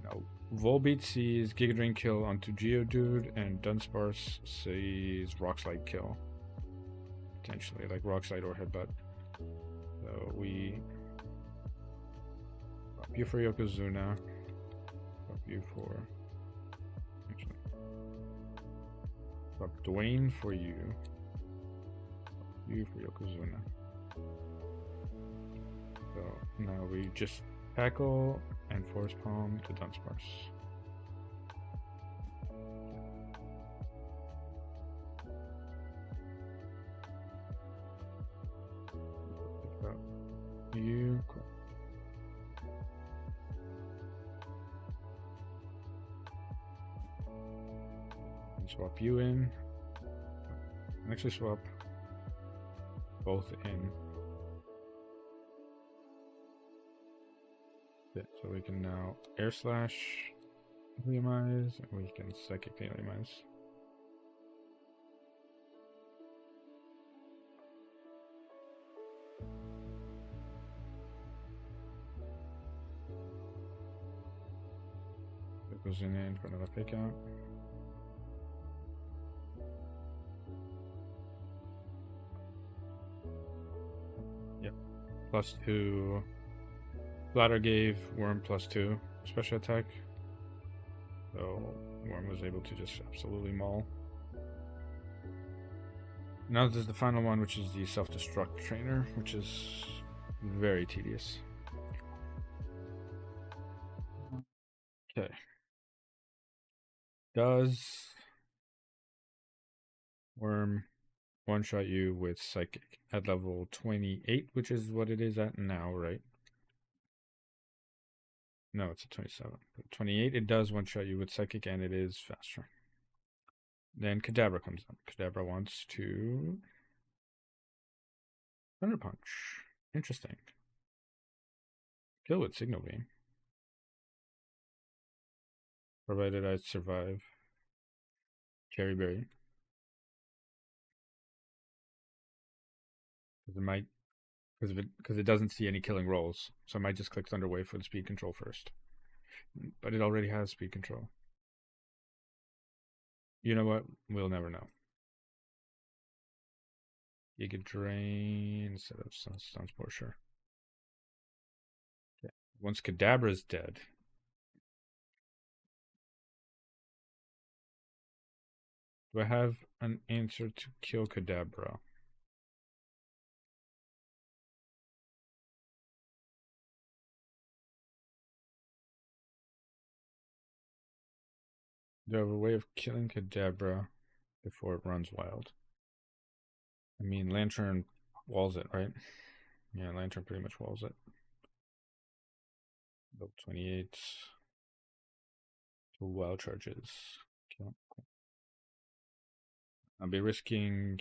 Now, Volbeat sees Giga Drain kill onto Geodude, and Dunsparce sees Rock Slide kill. Potentially, like Rock Slide or Headbutt. So we swap you for Yokozuna. Swap you for. Actually. Swap Dwayne for you. Swap you for Yokozuna. So now we just tackle and Force Palm to Dunsparce. You cool. Swap you in. Actually, swap both in. Okay, so we can now Air Slash Illumise, and we can Psychic Illumise. It goes in for another fake out. Yep. +2. Bladder gave Worm +2 special attack. So Worm was able to just absolutely maul. Now there's the final one, which is the self-destruct trainer, which is very tedious. Okay. Does Worm one-shot you with Psychic at level 28, which is what it is at now, right? No, it's at 27. But 28, it does one-shot you with Psychic, and it is faster. Then Kadabra comes up. Kadabra wants to Thunder Punch. Interesting. Kill with Signal Beam. Provided I survive. Cherry berry. Because it might, because it doesn't see any killing rolls, so I might just click Thunderwave for the speed control first. But it already has speed control. You know what? We'll never know. Giga Drain instead of Sunspore, sure. Okay. Once Kadabra's dead. Do I have an answer to kill Kadabra? Do I have a way of killing Kadabra before it runs wild? I mean, Lantern walls it, right? Yeah, Lantern pretty much walls it. Level 28. 2 wild charges. Okay. I'll be risking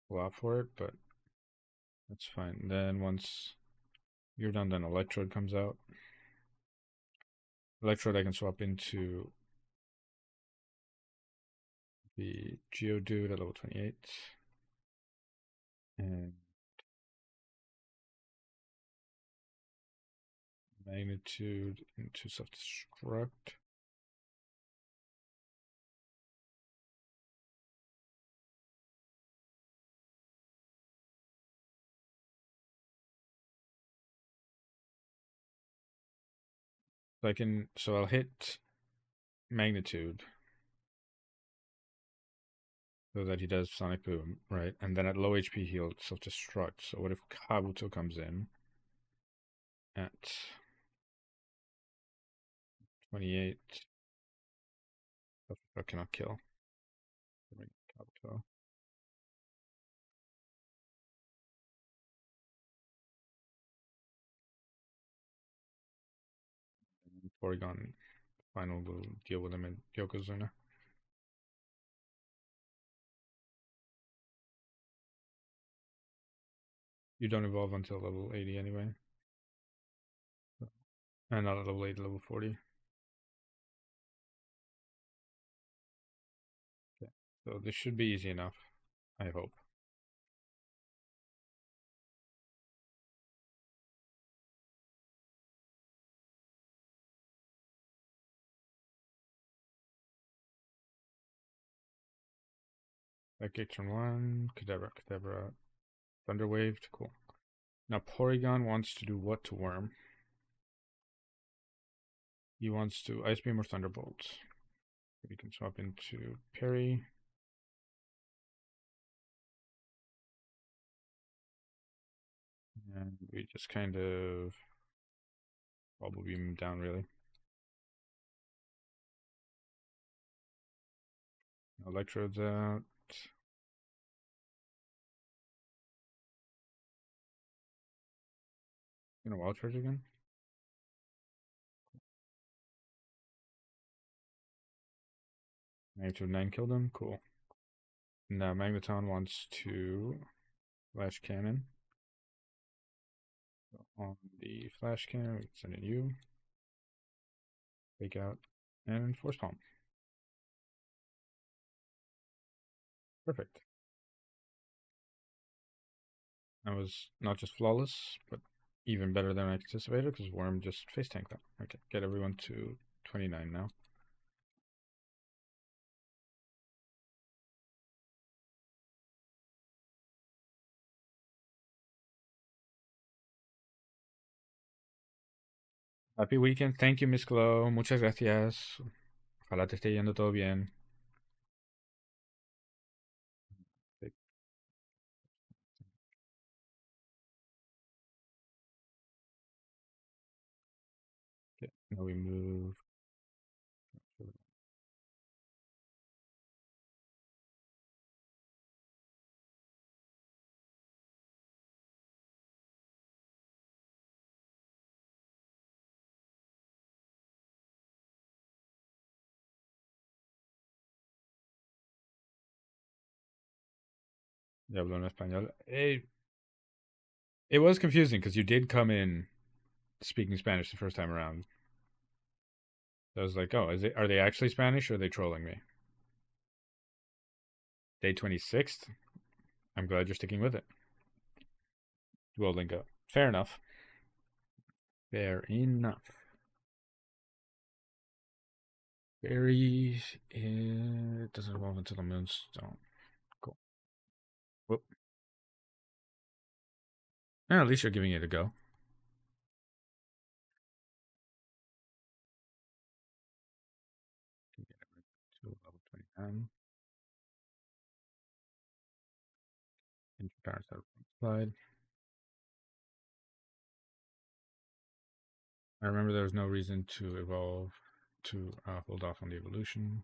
a lot for it, but that's fine. Then once you're done, then Electrode comes out. Electrode I can swap into the Geodude at level 28. And Magnitude into self-destruct. So I'll hit Magnitude so that he does Sonic Boom, right? And then at low HP he'll self-destruct. So what if Kabuto comes in at 28? I cannot kill. Kabuto. Porygon final will deal with him in Yokozuna. You don't evolve until level 80 anyway. And not at level 80, level 40. Okay. So this should be easy enough, I hope. Back turn 1, Kadabra. Thunder Waved, cool. Now Porygon wants to do what to Worm? He wants to Ice Beam or Thunderbolt. We can swap into Parry. And we just kind of Bubble Beam down, really. Electrodes out. Gonna Wild Charge again? Magnitude 9 killed him, cool. Now Magneton wants to Flash Cannon. So on the Flash Cannon, we can send in you. Take out and Force Palm. Perfect. That was not just flawless, but even better than I anticipated because Worm just face tanked that. Okay, get everyone to 29 now. Happy weekend. Thank you, Miss Glow. Muchas gracias. Ojalá te esté yendo todo bien. Okay, now we move. Ya hablo en español. It was confusing because you did come in speaking Spanish the first time around. So I was like, oh, are they actually Spanish or are they trolling me? Day 26th. I'm glad you're sticking with it. Duolingo. Fair enough. Fair enough. Berry. It doesn't evolve until the moonstone. Cool. Whoop. Yeah, at least you're giving it a go. To level 29. Slide. I remember there was no reason to evolve to hold off on the evolution.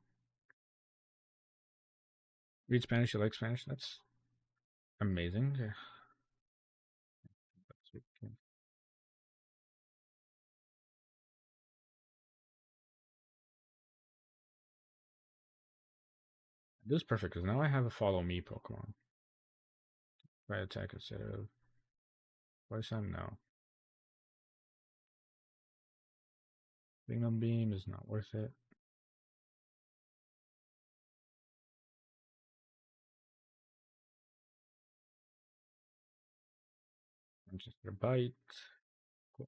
Read Spanish, you like Spanish? That's amazing. Yeah. This is perfect because now I have a follow me Pokemon. If I attack instead of Poison, no. Signal Beam is not worth it. I'm just gonna bite. Cool.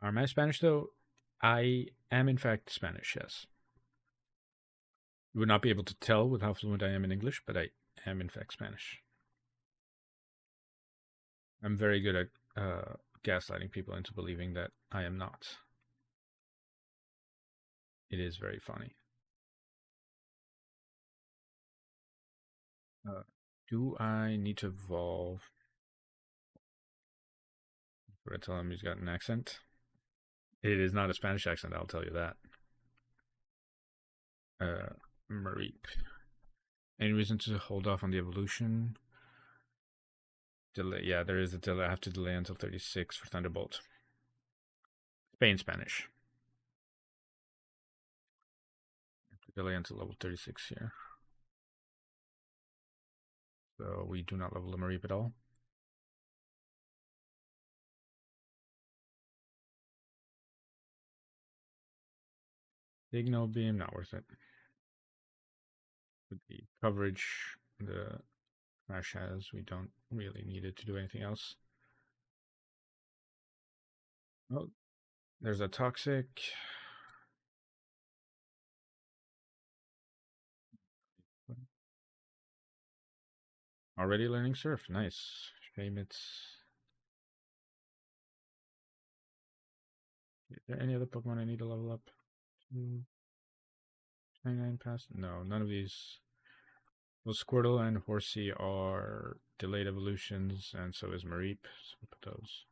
Am I Spanish though? I am in fact Spanish, yes. You would not be able to tell with how fluent I am in English, but I am in fact Spanish. I'm very good at gaslighting people into believing that I am not. It is very funny. Do I need to evolve? Or tell him he's got an accent? It is not a Spanish accent, I'll tell you that. Mareep. Any reason to hold off on the evolution? Delay. Yeah, there is a delay. I have to delay until 36 for Thunderbolt. Spain Spanish. I have to delay until level 36 here. So we do not level the Mareep at all. Signal Beam, not worth it. With the coverage the Crash has, we don't really need it to do anything else. Oh, there's a Toxic. Already learning Surf. Nice. Shamit's. Is there any other Pokemon I need to level up? 29 past? No, none of these. Well, Squirtle and Horsey are delayed evolutions, and so is Mareep. So we'll put those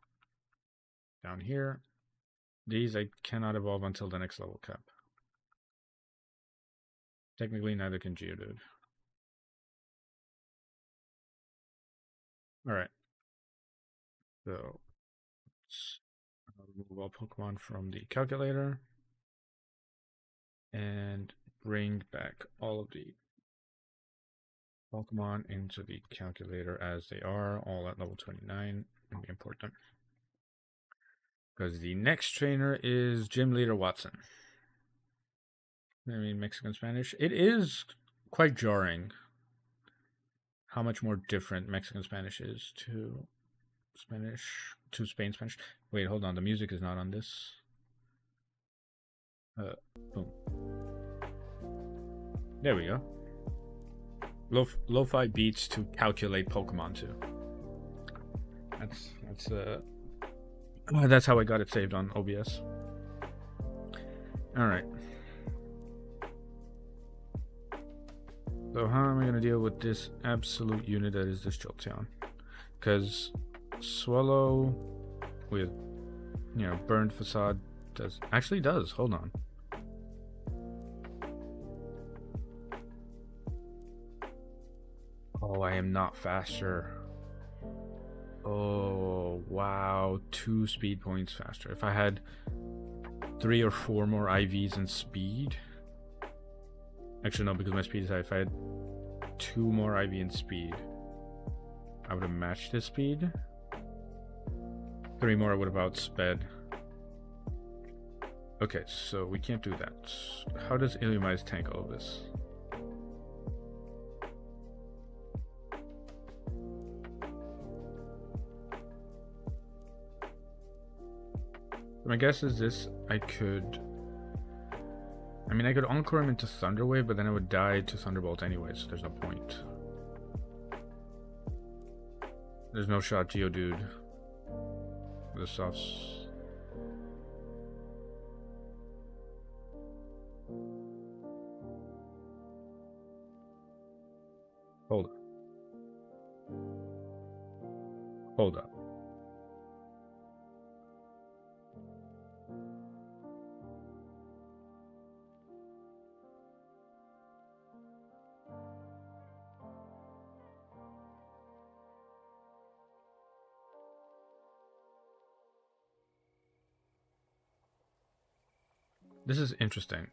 down here. These I cannot evolve until the next level cap. Technically, neither can Geodude. Alright. So, let's remove all Pokemon from the calculator. And bring back all of the Pokemon into the calculator as they are, all at level 29, and we import them. Because the next trainer is Gym Leader Watson. I mean, Mexican Spanish. It is quite jarring how much more different Mexican Spanish is to Spain Spanish. Wait, hold on. The music is not on this. Boom. There we go. Lo-fi beats to calculate Pokemon to. That's how I got it saved on OBS. All right. So how am I gonna deal with this absolute unit that is this Jolteon? Because Swallow with, burned facade does. Hold on. Oh, I am not faster. Oh, wow. 2 speed points faster. If I had 3 or 4 more IVs in speed. Actually, no, because my speed is high. If I had 2 more IV in speed, I would have matched his speed. 3 more, I would have outsped. Okay, so we can't do that. How does Illumise tank all of this? My guess is this, I could Encore him into Thunderwave, but then I would die to Thunderbolt anyway, so there's no point. There's no shot Geodude with a softs. Hold up. Hold up. This is interesting.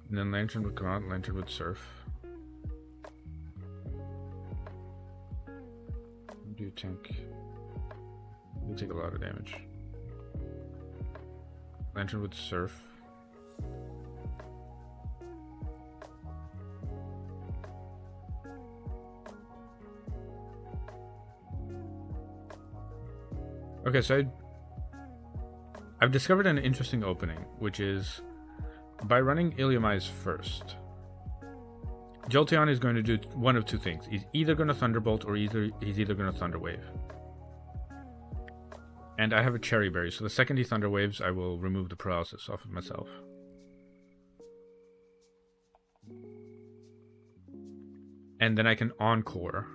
And then Lantern would come out, and Lantern would surf. Do you tank? You take a lot of damage. Lantern would surf. Okay, so I've discovered an interesting opening, which is by running Illumise first. Jolteon is going to do one of two things. He's either going to Thunderbolt or he's either going to Thunderwave. And I have a Cherry Berry, so the second he Thunderwaves, I will remove the paralysis off of myself. And then I can Encore,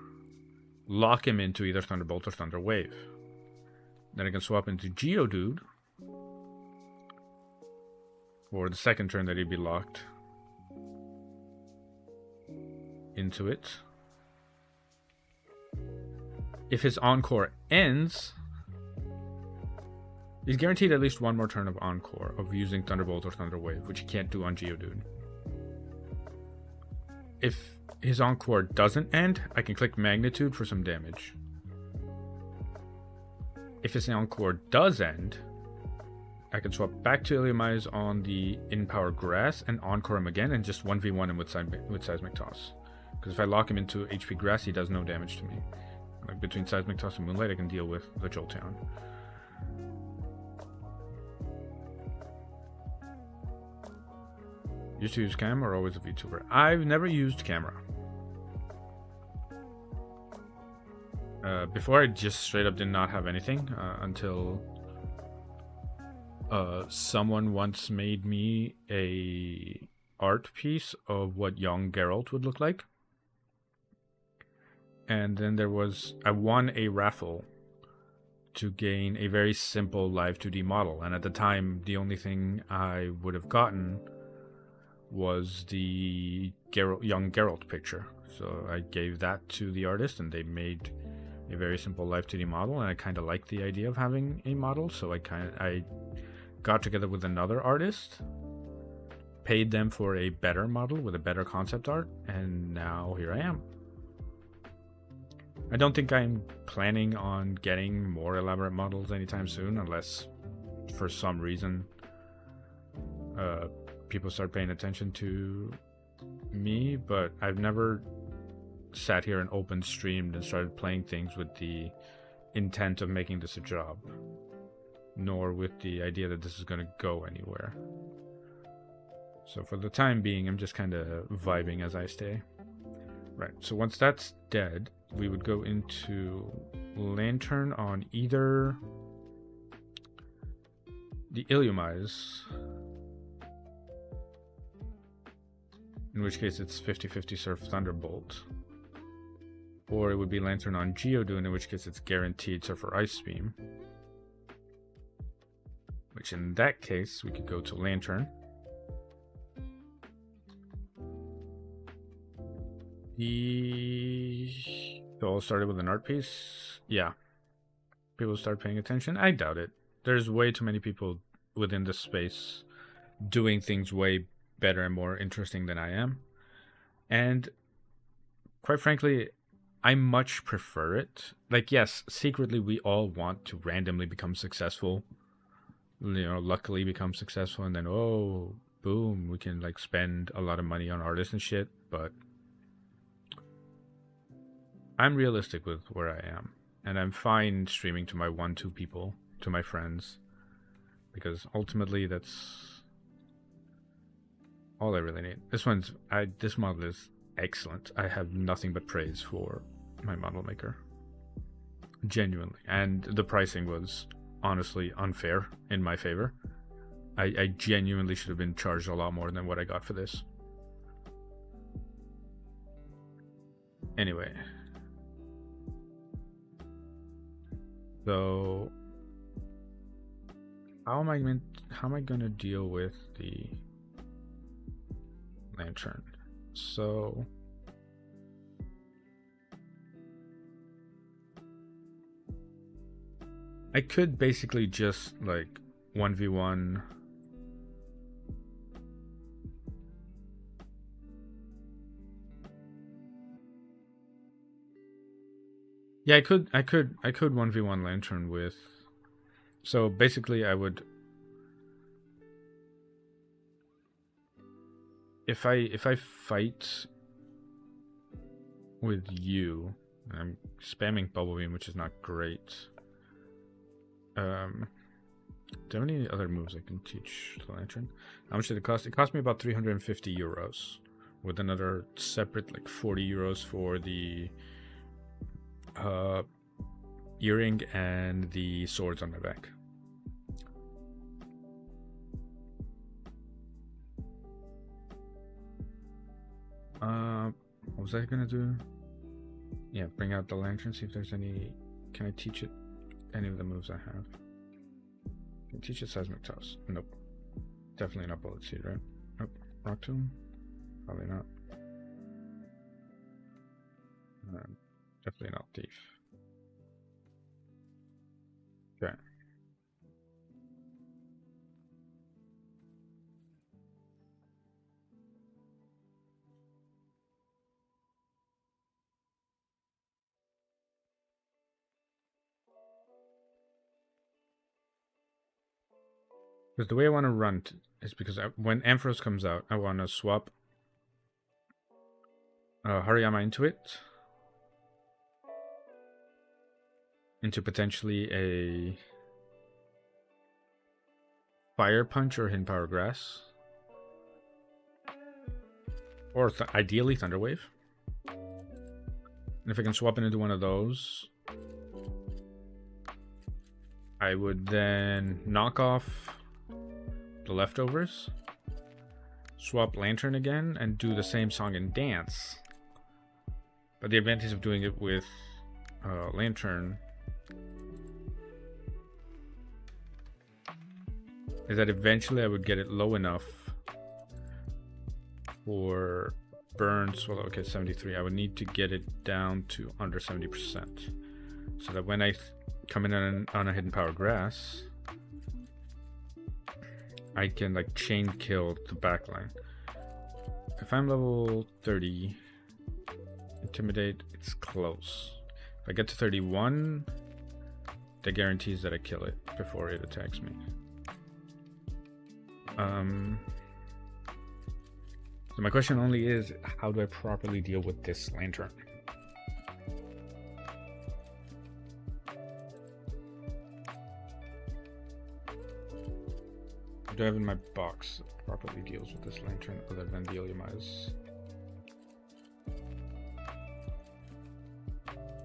lock him into either Thunderbolt or Thunderwave. Then I can swap into Geodude for the second turn that he'd be locked into it. If his Encore ends, he's guaranteed at least one more turn of Encore, of using Thunderbolt or Thunderwave, which he can't do on Geodude. If his Encore doesn't end, I can click Magnitude for some damage. If his Encore does end, I can swap back to Illumise on the In-Power Grass and Encore him again and just 1v1 him with Seismic Toss. Because if I lock him into HP Grass, he does no damage to me. Like between Seismic Toss and Moonlight, I can deal with the Jolteon. Used to use Cam or always a VTuber? I've never used camera. Before I just straight up did not have anything until someone once made me a art piece of what young Geralt would look like. And then I won a raffle to gain a very simple live 2D model. And at the time, the only thing I would have gotten was the young Geralt picture. So I gave that to the artist and they made a very simple live 2D model, and I kind of liked the idea of having a model, so I got together with another artist, paid them for a better model with a better concept art, and now here I am. I don't think I'm planning on getting more elaborate models anytime soon, unless for some reason people start paying attention to me, but I've never sat here and open streamed and started playing things with the intent of making this a job, nor with the idea that this is going to go anywhere. So for the time being, I'm just kind of vibing as I stay. Right, so once that's dead, we would go into Lantern on either the Illumise, in which case it's 50-50 Surf Thunderbolt, or it would be Lantern on Geodude, in which case it's guaranteed Surf or Ice Beam. Which in that case, we could go to Lantern. It all started with an art piece? Yeah. people start paying attention. I doubt it. There's way too many people within the space doing things way better and more interesting than I am. And quite frankly, I much prefer it. Like, yes, secretly we all want to randomly become successful. Luckily become successful, and then, oh, boom, we can like spend a lot of money on artists and shit. But I'm realistic with where I am, and I'm fine streaming to my 1-2 people, to my friends, because ultimately that's all I really need. This model is excellent. I have nothing but praise for my model maker, genuinely, and the pricing was honestly unfair in my favor. I genuinely should have been charged a lot more than what I got for this. Anyway, so how am I gonna deal with the lantern? So I could basically just like 1v1 Yeah, I could 1v1 lantern with. So basically I would, if I fight with you, I'm spamming bubble beam, which is not great. Do I have any other moves I can teach the lantern? How much did it cost? It cost me about 350 euros, with another separate like 40 euros for the earring and the swords on my back. What was I gonna do? Yeah, bring out the lantern, see if there's any. Can I teach it any of the moves I have? Can I teach it seismic toss? Nope. Definitely not bullet seed, right? Nope. Rock tomb? Probably not. Definitely not thief. Okay. Because the way I want to run is because when Ampharos comes out, I want to swap Hariyama into potentially a Fire Punch or Hidden Power Grass. Or ideally Thunder Wave. And if I can swap it into one of those, I would then knock off the leftovers, swap Lantern again, and do the same song and dance. But the advantage of doing it with Lantern is that eventually I would get it low enough for burn swallow. Okay, 73. I would need to get it down to under 70%, so that when I come in on a Hidden Power Grass, I can like chain kill the backline. If I'm level 30, Intimidate, it's close. If I get to 31, that guarantees that I kill it before it attacks me. So my question only is, how do I properly deal with this lantern? What do I have in my box that properly deals with this lantern other than the Illumise?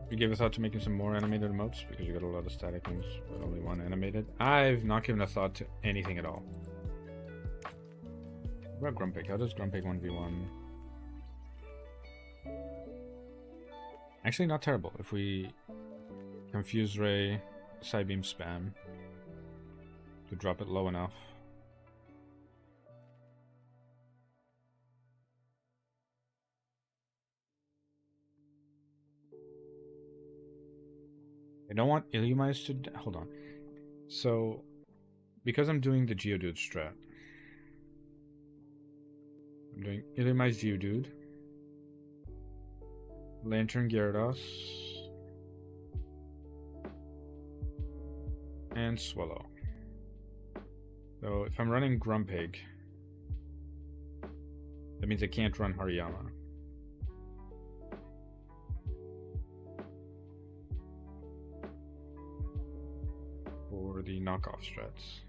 You gave a thought to making some more animated emotes because you got a lot of static ones but only one animated. I've not given a thought to anything at all. What about Grumpig? How does Grumpig 1v1? Actually, not terrible. If we Confuse Ray, Psybeam spam to drop it low enough. I don't want Illumise to... Hold on. So, because I'm doing the Geodude strat, I'm doing Illumise Geodude, Lantern Gyarados, and Swallow. So if I'm running Grumpig, that means I can't run Hariyama. For the knockoff strats.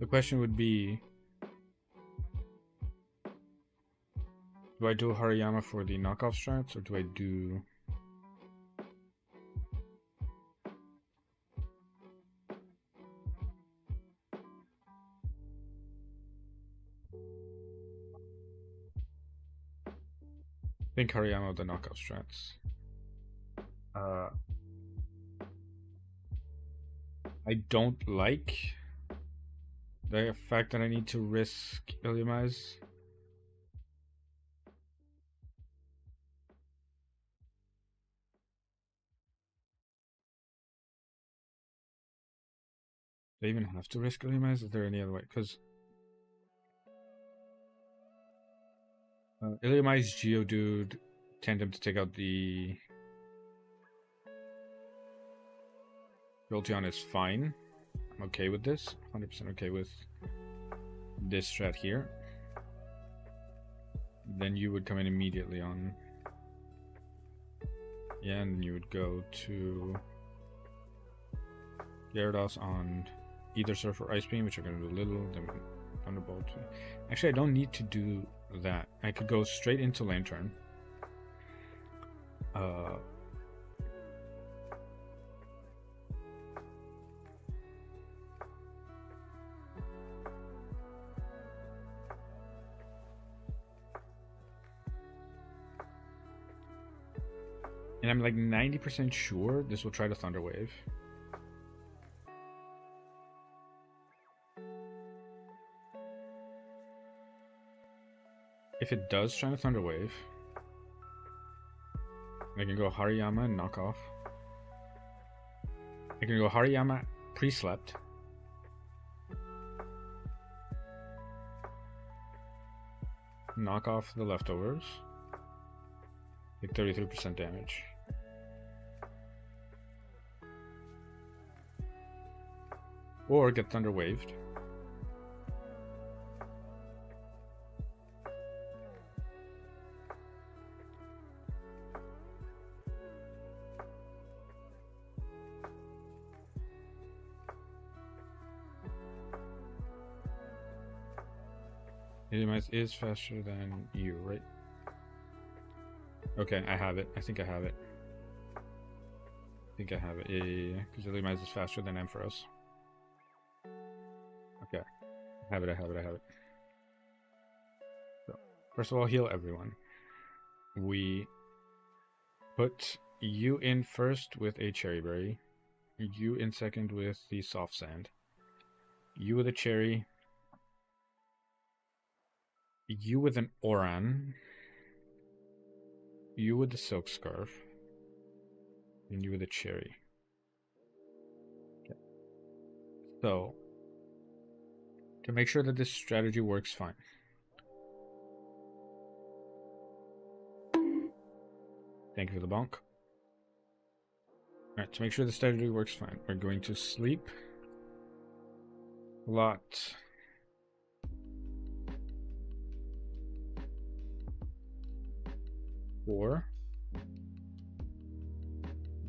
The question would be, do I do Hariyama for the knockoff strats, or do I do... I think Hariyama with the knockoff strats. I don't like the fact that I need to risk Illumise. Do I even have to risk Illumise? Is there any other way? Because Illumise Geodude tend to take out the Jolteon is fine. I'm okay with this. 100% okay with this strat here. Then you would come in immediately on... Yeah, and you would go to Gyarados on either Surf or Ice Beam, which are going to do little, then Thunderbolt. Actually, I don't need to do that. I could go straight into Lantern. And I'm like 90% sure this will try to Thunder Wave. If it does try to Thunder Wave, I can go Hariyama and knock off. I can go Hariyama pre-slept. Knock off the leftovers. Like 33% damage. Or get Thunder Waved. Illumise is faster than you, right? Okay, I have it. I think I have it. I think I have it. Yeah. Because Illumise is faster than Ampharos. Okay. I have it. So, first of all, heal everyone. We put you in first with a Cherry Berry. You in second with the Soft Sand. You with a Cherry. You with an Oran. You with the Silk Scarf. And you with a Cherry. Okay. So, to make sure that this strategy works fine. Thank you for the bonk. Alright, to make sure the strategy works fine, we're going to sleep a lot. 4. I'm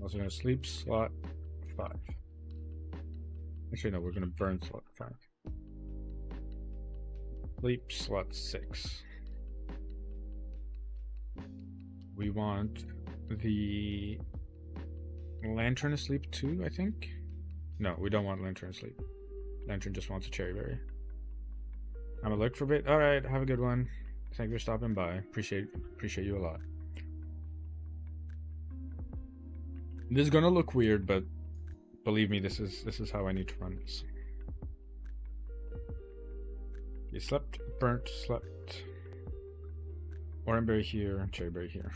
also going to sleep slot 5. Actually, no, we're going to burn slot 5. Sleep slot 6. We want the lantern asleep too, I think. No, we don't want lantern asleep. Lantern just wants a cherry berry. I'm gonna look for a bit. Alright, have a good one. Thank you for stopping by. Appreciate you a lot. This is gonna look weird, but believe me, this is how I need to run this. You slept, burnt, slept. Orangeberry here, cherryberry here.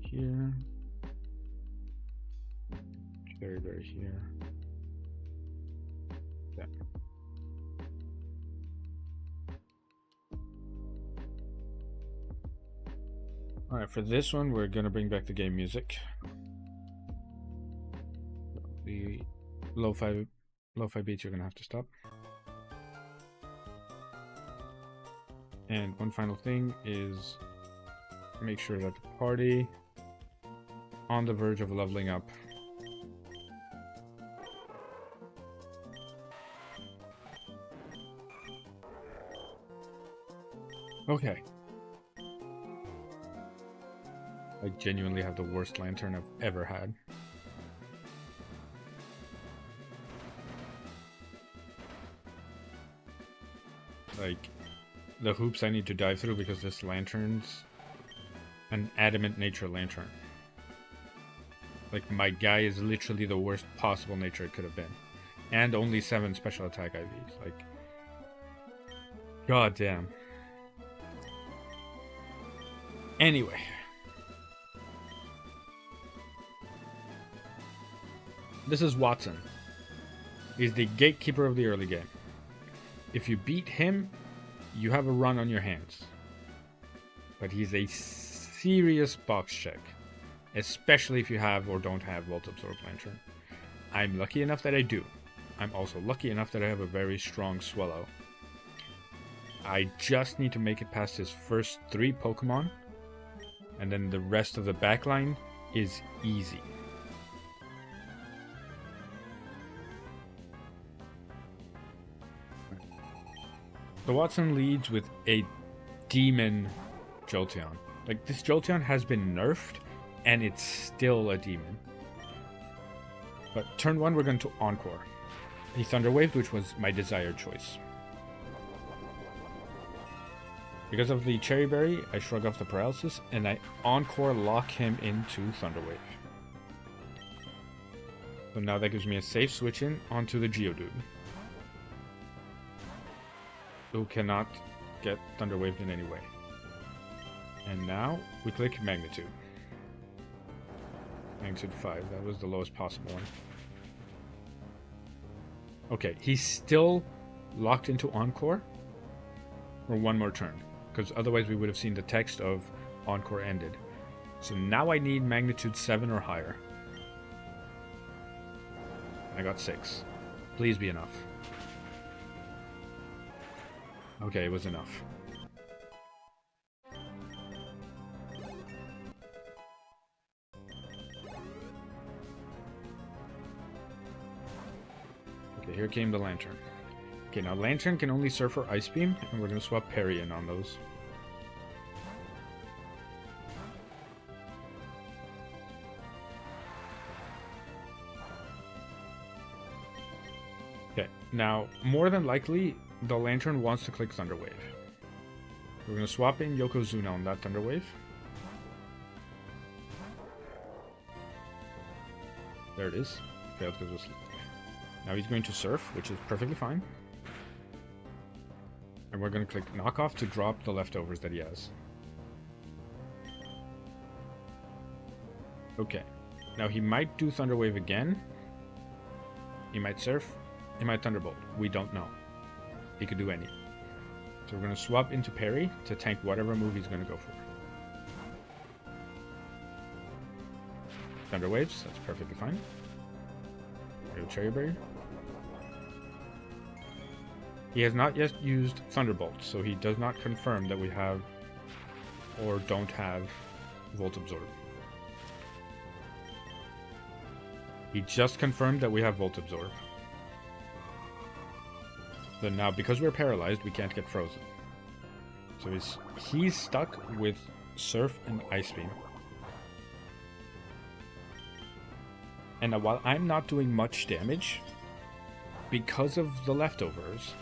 Here. Cherryberry here. Yeah. Alright, for this one, we're gonna bring back the game music. The lo-fi beats you're gonna have to stop. And one final thing is make sure that the party on the verge of leveling up. Okay. I genuinely have the worst lantern I've ever had. Like, the hoops I need to dive through because this lantern's an adamant nature lantern. Like, my guy is literally the worst possible nature it could have been. And only 7 special attack IVs. Like, god damn. Anyway. This is Watson. He's the gatekeeper of the early game. If you beat him, you have a run on your hands. But he's a serious box check. Especially if you have or don't have Volt Absorb Lantern. I'm lucky enough that I do. I'm also lucky enough that I have a very strong Swallow. I just need to make it past his first 3 Pokemon. And then the rest of the backline is easy. The Watson leads with a demon Jolteon. Like, this Jolteon has been nerfed, and it's still a demon. But turn 1, we're going to Encore. He Thunder Waved, which was my desired choice. Because of the Cherry Berry, I shrug off the paralysis, and I Encore lock him into Thunder Wave. So now that gives me a safe switch in onto the Geodude, who cannot get Thunder Waved in any way. And now we click Magnitude. Magnitude 5, that was the lowest possible one. Okay, he's still locked into Encore for 1 more turn, because otherwise we would have seen the text of Encore ended. So now I need Magnitude 7 or higher. I got 6. Please be enough. Okay, it was enough. Okay, here came the Lantern. Okay, now Lantern can only surf for Ice Beam, and we're going to swap Parry in on those. Okay, now, more than likely, the Lantern wants to click Thunder Wave. We're going to swap in Yokozuna on that Thunder Wave. There it is. Okay, let's go to sleep. Now he's going to Surf, which is perfectly fine. And we're going to click Knockoff to drop the leftovers that he has. Okay. Now he might do Thunder Wave again. He might Surf. He might Thunderbolt. We don't know. He could do any. So we're going to swap into Parry to tank whatever move he's going to go for. Thunder Waves, that's perfectly fine. There you go, Cherry Berry. He has not yet used Thunderbolt, so he does not confirm that we have or don't have Volt Absorb. He just confirmed that we have Volt Absorb. Then now, because we're paralyzed, we can't get frozen. So he's stuck with Surf and Ice Beam. And now, while I'm not doing much damage, because of the leftovers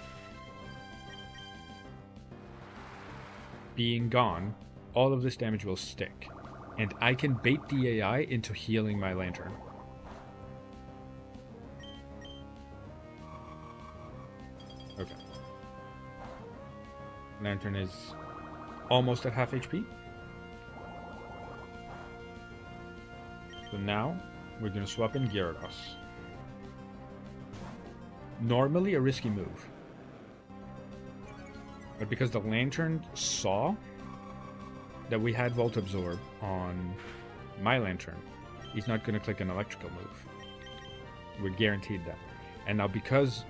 being gone, all of this damage will stick. And I can bait the AI into healing my Lantern. Okay. Lantern is almost at half HP. So now, we're going to swap in Gyarados. Normally a risky move. But because the Lantern saw that we had Volt Absorb on my Lantern, he's not going to click an electrical move. We're guaranteed that. And now because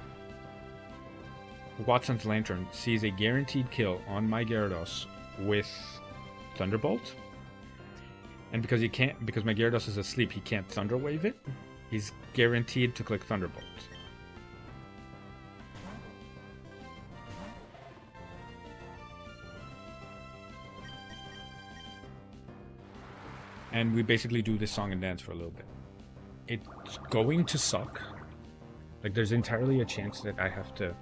Watson's Lantern sees a guaranteed kill on my Gyarados with Thunderbolt, and because my Gyarados is asleep, he can't Thunder Wave it, he's guaranteed to click Thunderbolt. And we basically do this song and dance for a little bit. It's going to suck. Like, there's entirely a chance that I have to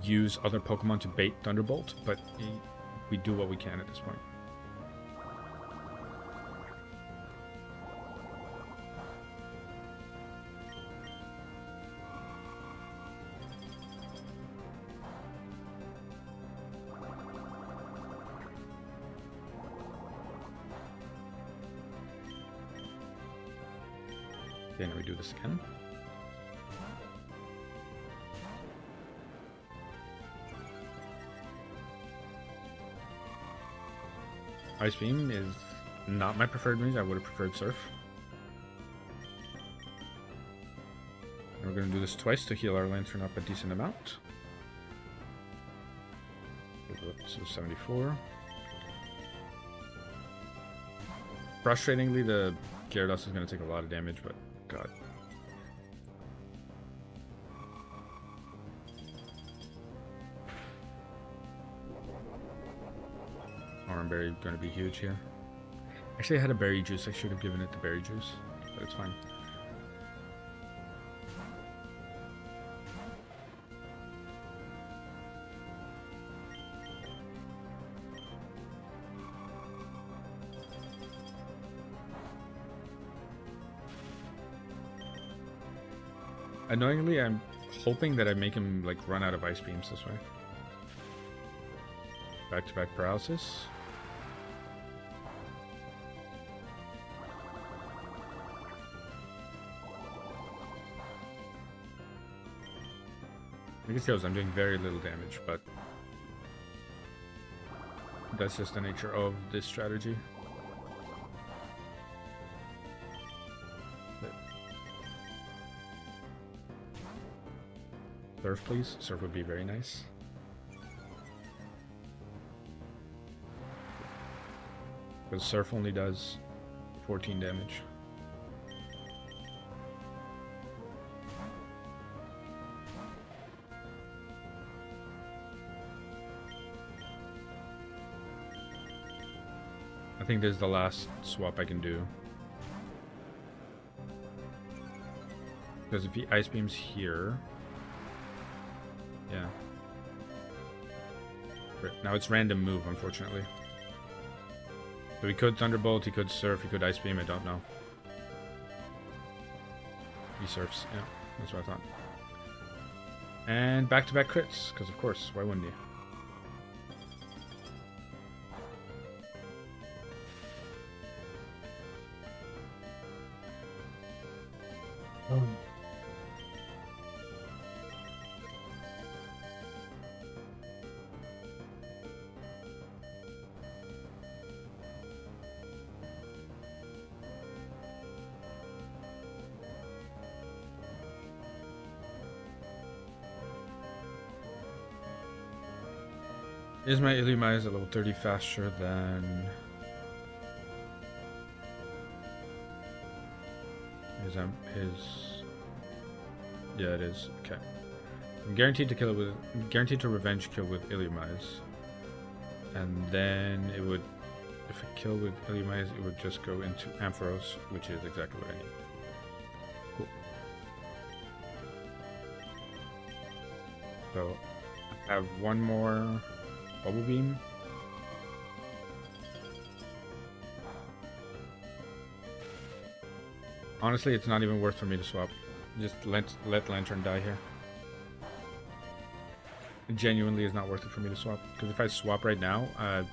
use other Pokemon to bait Thunderbolt, but we do what we can at this point. Then we do this again. Ice Beam is not my preferred move. I would have preferred Surf. And we're going to do this twice to heal our Lantern up a decent amount. So 74. Frustratingly, the Gyarados is going to take a lot of damage, but God. Oran Berry going to be huge here. Actually, I had a berry juice. I should have given it the berry juice, but it's fine. Annoyingly, I'm hoping that I make him like run out of ice beams this way. Back-to-back paralysis. I guess I'm doing very little damage, but that's just the nature of this strategy. Surf, please. Surf would be very nice. Because Surf only does 14 damage. I think this is the last swap I can do. Because if he Ice Beams here... Yeah. Right. Now it's random move, unfortunately. So he could Thunderbolt, he could Surf, he could Ice Beam, I don't know. He surfs, yeah, that's what I thought. And back-to-back crits, because of course, why wouldn't he? Oh. Is my Illumais a level 30 faster than his? Yeah, it is. Okay. I'm guaranteed to kill it with guaranteed to revenge kill with Illumais. And then it would, if I kill with Illumais, it would just go into Ampharos, which is exactly what I need. Cool. So I have one more Bubble Beam. Honestly, it's not even worth for me to swap. Just let Lantern die here. It genuinely is not worth it for me to swap. Because if I swap right now, I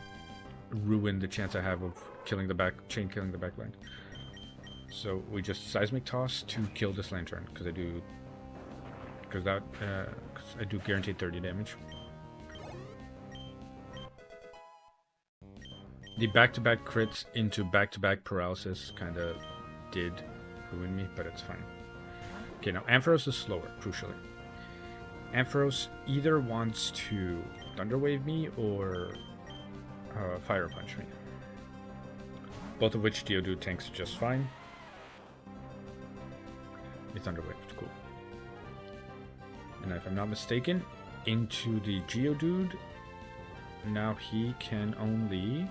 ruin the chance I have of killing the killing the backline. So we just Seismic Toss to kill this Lantern. Because I do guaranteed 30 damage. The back-to-back crits into back-to-back paralysis kind of did ruin me, but it's fine. Okay, now Ampharos is slower, crucially. Ampharos either wants to Thunder Wave me or Fire Punch me. Both of which Geodude tanks just fine. He Thunder Waved, cool. And if I'm not mistaken, into the Geodude, now he can only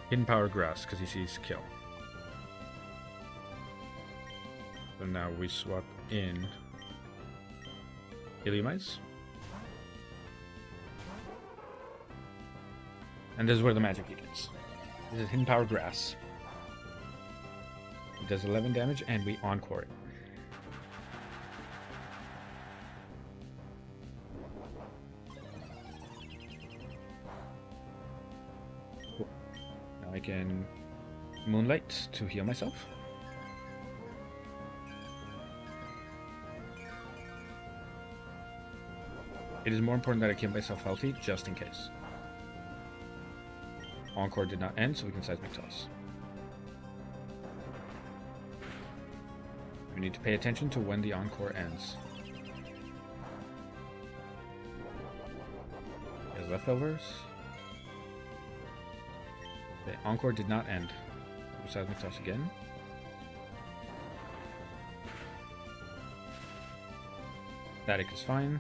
Hidden Power Grass because he sees kill. So now we swap in Illumais. And this is where the magic gets. This is Hidden Power Grass. It does 11 damage and we Encore it. Cool. Now I can Moonlight to heal myself. It is more important that I keep myself healthy, just in case. Encore did not end, so we can Seismic Toss. We need to pay attention to when the Encore ends. He has leftovers. The Encore did not end. We Seismic Toss again. Static is fine.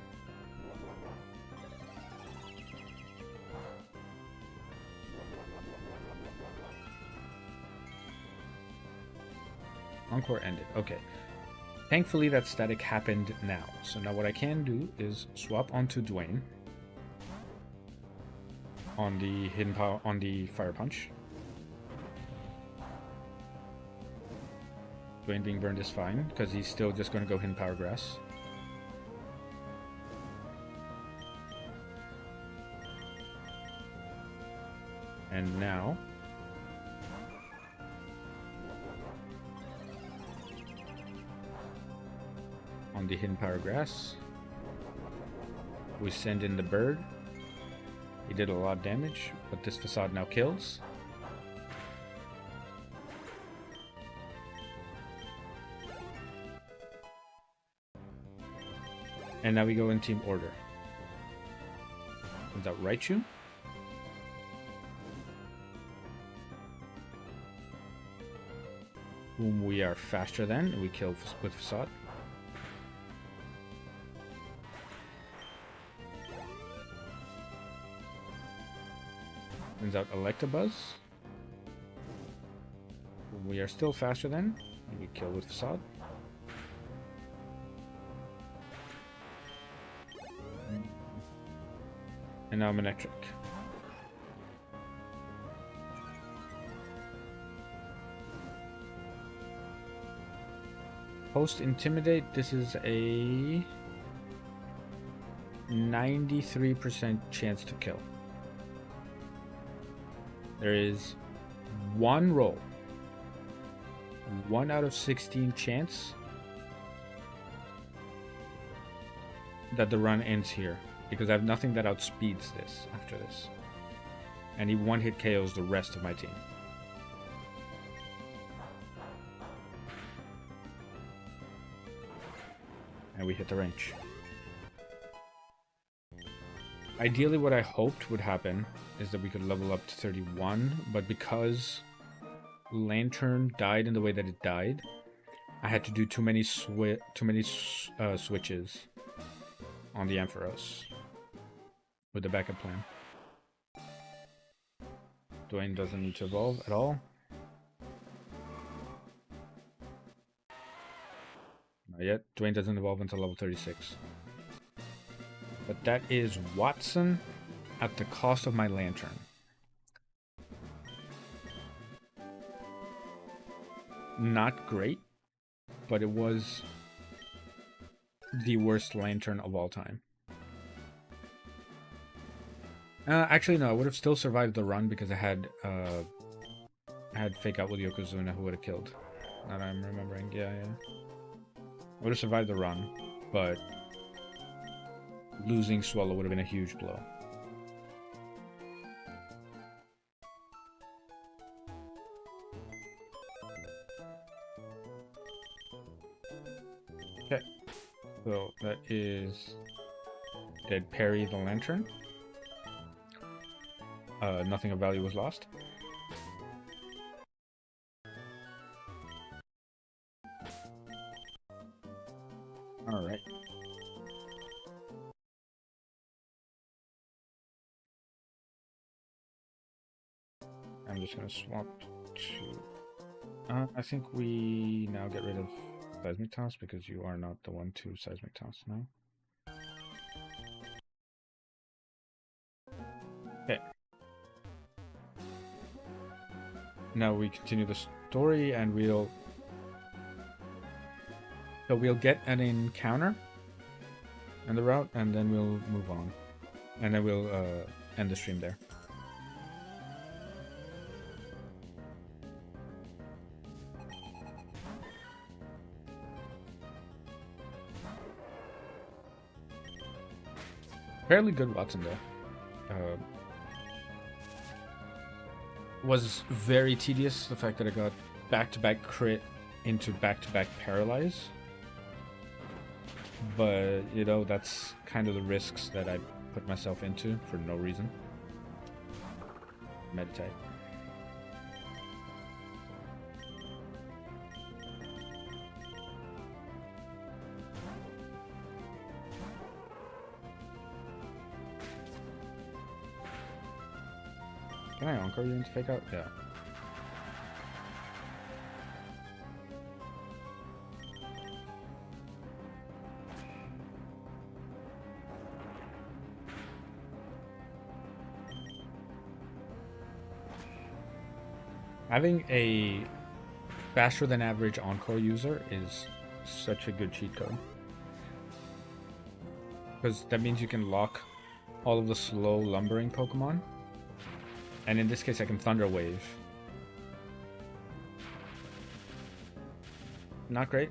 Encore ended. Okay. Thankfully, that static happened now. So now what I can do is swap onto Dwayne on the Hidden Power on the Fire Punch. Dwayne being burned is fine because he's still just going to go Hidden Power Grass. And now on the Hidden Power Grass, we send in the bird. He did a lot of damage, but this Facade now kills. And now we go in team order. Is that Raichu? Whom we are faster than, and we kill with Facade. Turns out Electabuzz. We are still faster than, and we kill with Facade. And now Manectric. Post Intimidate, this is a 93% chance to kill. There is one roll, 1 out of 16 chance that the run ends here, because I have nothing that outspeeds this after this. And he one-hit KOs the rest of my team. And we hit the range. Ideally, what I hoped would happen is that we could level up to 31, but because Lantern died in the way that it died, I had to do too many switches on the Ampharos with the backup plan. Dwayne doesn't need to evolve at all. Not yet. Dwayne doesn't evolve until level 36. But that is Watson at the cost of my Lantern. Not great, but it was the worst Lantern of all time. Actually, no, I would have still survived the run because I had Fake Out with Yokozuna who would have killed. Now that I'm remembering, yeah. I would have survived the run, but losing Swallow would have been a huge blow. Okay, so that is Dead Parry the Lantern. Nothing of value was lost. Alright. I'm just gonna swap to... I think we now get rid of Seismic Toss because you are not the one to Seismic Toss now. Okay. Now we continue the story and we'll get an encounter in the route and then we'll move on. And then we'll end the stream there. Fairly good Watson though. Was very tedious, the fact that I got back-to-back crit into back-to-back paralyze. But, you know, that's kind of the risks that I put myself into for no reason. Meditate. Can I encore you into Fake Out? Yeah. Having a faster than average encore user is such a good cheat code. Because that means you can lock all of the slow lumbering Pokemon. And in this case I can Thunder Wave. Not great.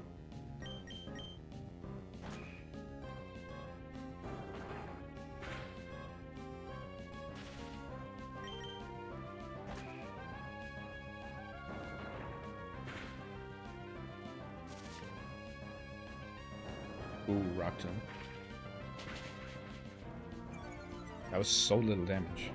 Ooh, Rock Tomb. That was so little damage.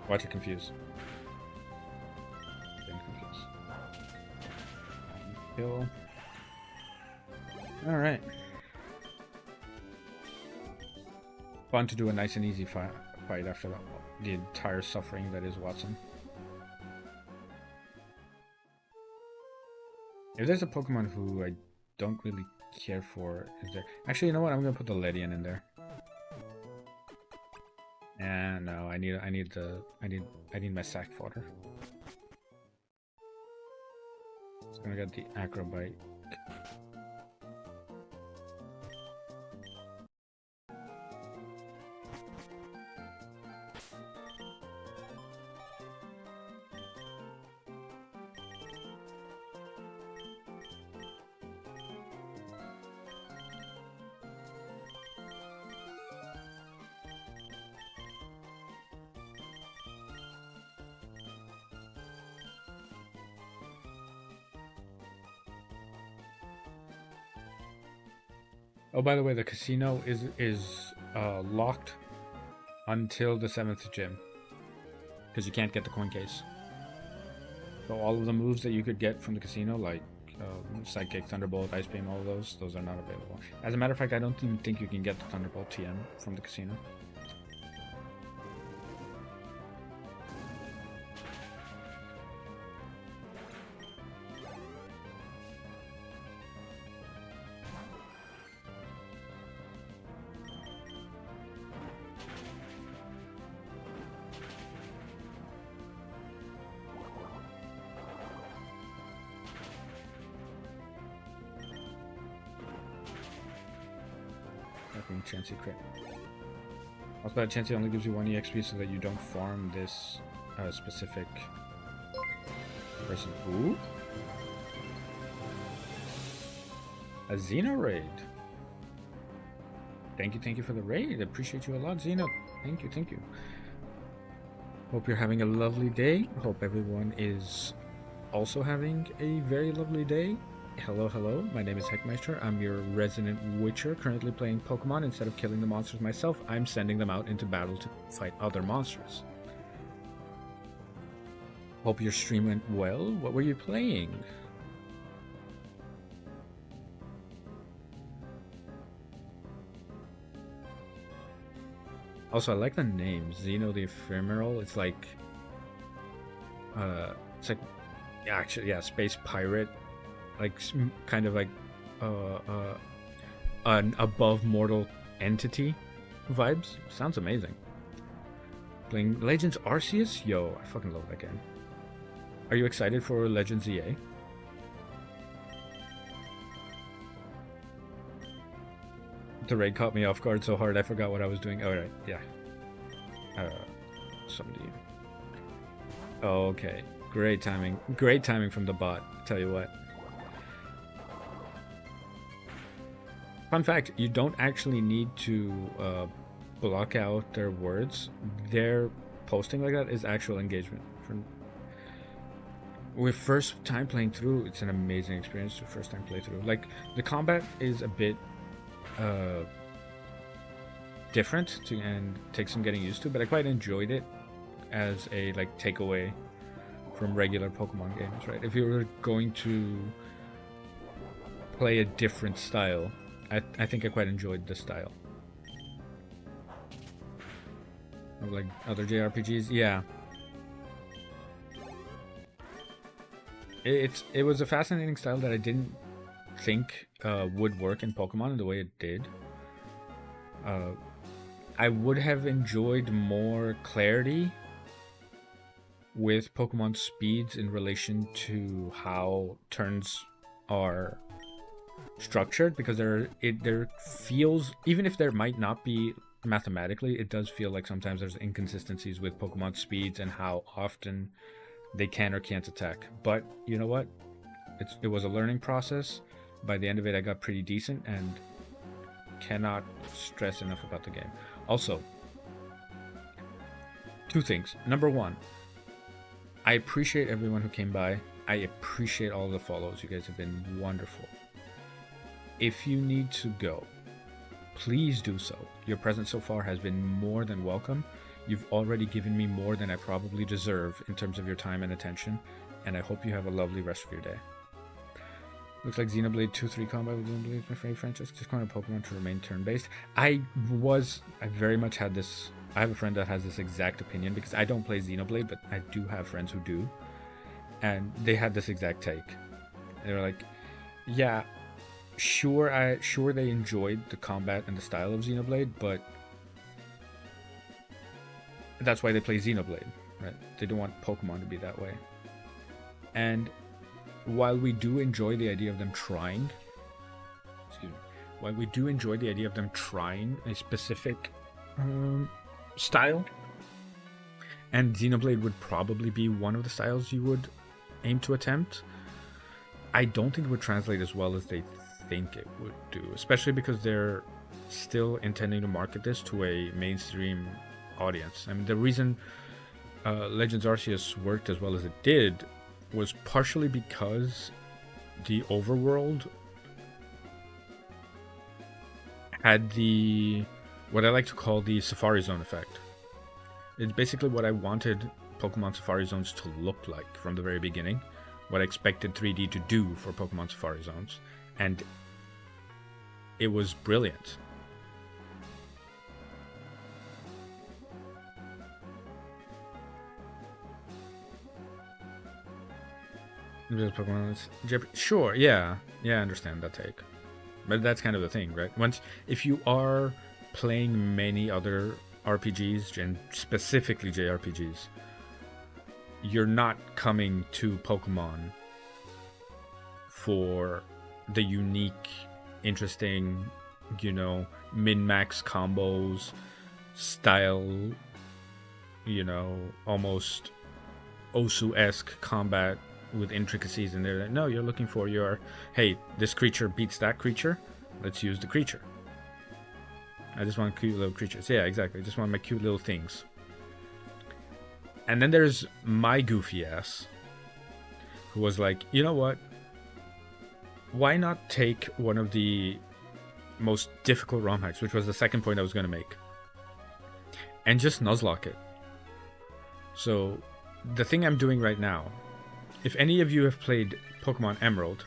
Watch it confuse. Getting confused. Kill. Alright. Fun to do a nice and easy fight after the entire suffering that is Watson. If there's a Pokemon who I don't really care for, is there? Actually, you know what? I'm gonna put the Ledian in there. And no, I need my sack fodder. It's gonna get the Acrobite. Oh, by the way, the casino is locked until the 7th gym, because you can't get the coin case. So all of the moves that you could get from the casino, like Sidekick, Thunderbolt, Ice Beam, all of those are not available. As a matter of fact, I don't even think you can get the Thunderbolt TM from the casino. Chansey crit. Also, that Chansey only gives you 1 EXP so that you don't farm this specific person. Ooh? A Xeno raid. Thank you for the raid. Appreciate you a lot, Xeno. Thank you. Hope you're having a lovely day. Hope everyone is also having a very lovely day. Hello, my name is Heckmeister. I'm your resident witcher, currently playing Pokemon. Instead of killing the monsters myself, I'm sending them out into battle to fight other monsters. Hope your stream went well. What were you playing? Also, I like the name, Xeno the Ephemeral. It's like, actually, yeah, space pirate. Like, kind of like an above mortal entity vibes. Sounds amazing. Playing Legends Arceus? Yo, I fucking love that game. Are you excited for Legends EA? The raid caught me off guard so hard I forgot what I was doing. Alright, yeah. Somebody. Okay. Great timing. Great timing from the bot, tell you what. Fun fact, you don't actually need to block out their words. Their posting like that is actual engagement. With first time playing through, it's an amazing experience to first time play through. Like, the combat is a bit different and takes some getting used to, but I quite enjoyed it as a like takeaway from regular Pokemon games, right? If you were going to play a different style, I think I quite enjoyed this style. Like other JRPGs, yeah. It was a fascinating style that I didn't think would work in Pokemon in the way it did. I would have enjoyed more clarity with Pokemon speeds in relation to how turns are structured, because there feels, even if there might not be mathematically, it does feel like sometimes there's inconsistencies with Pokemon speeds and how often they can or can't attack. But you know what? It was a learning process. By the end of it, I got pretty decent and cannot stress enough about the game. Also, 2 things. Number 1, I appreciate everyone who came by. I appreciate all the follows. You guys have been wonderful. If you need to go, please do so. Your presence so far has been more than welcome. You've already given me more than I probably deserve in terms of your time and attention, and I hope you have a lovely rest of your day. Looks like Xenoblade 2-3 combat with Xenoblade is my favorite franchise. Just kind of Pokemon to remain turn-based. I very much had this. I have a friend that has this exact opinion, because I don't play Xenoblade, but I do have friends who do, and they had this exact take. They were like, yeah, sure they enjoyed the combat and the style of Xenoblade, but that's why they play Xenoblade, right? They don't want Pokemon to be that way. And while we do enjoy the idea of them trying, a specific style, and Xenoblade would probably be one of the styles you would aim to attempt, I don't think it would translate as well as they think it would do, especially because they're still intending to market this to a mainstream audience. I mean, the reason Legends Arceus worked as well as it did was partially because the overworld had what I like to call the Safari Zone effect. It's basically what I wanted Pokemon Safari Zones to look like from the very beginning. What I expected 3D to do for Pokemon Safari Zones. And it was brilliant. Sure, yeah. Yeah, I understand that take. But that's kind of the thing, right? If you are playing many other RPGs, and specifically JRPGs, you're not coming to Pokemon for the unique, interesting, min-max combos, style, almost Osu-esque combat with intricacies in there. No, you're looking for hey, this creature beats that creature, let's use the creature. I just want cute little creatures. Yeah, exactly. I just want my cute little things. And then there's my goofy ass, who was like, you know what? Why not take one of the most difficult ROM hacks, which was the second point I was going to make, and just Nuzlocke it. So the thing I'm doing right now, if any of you have played Pokemon Emerald,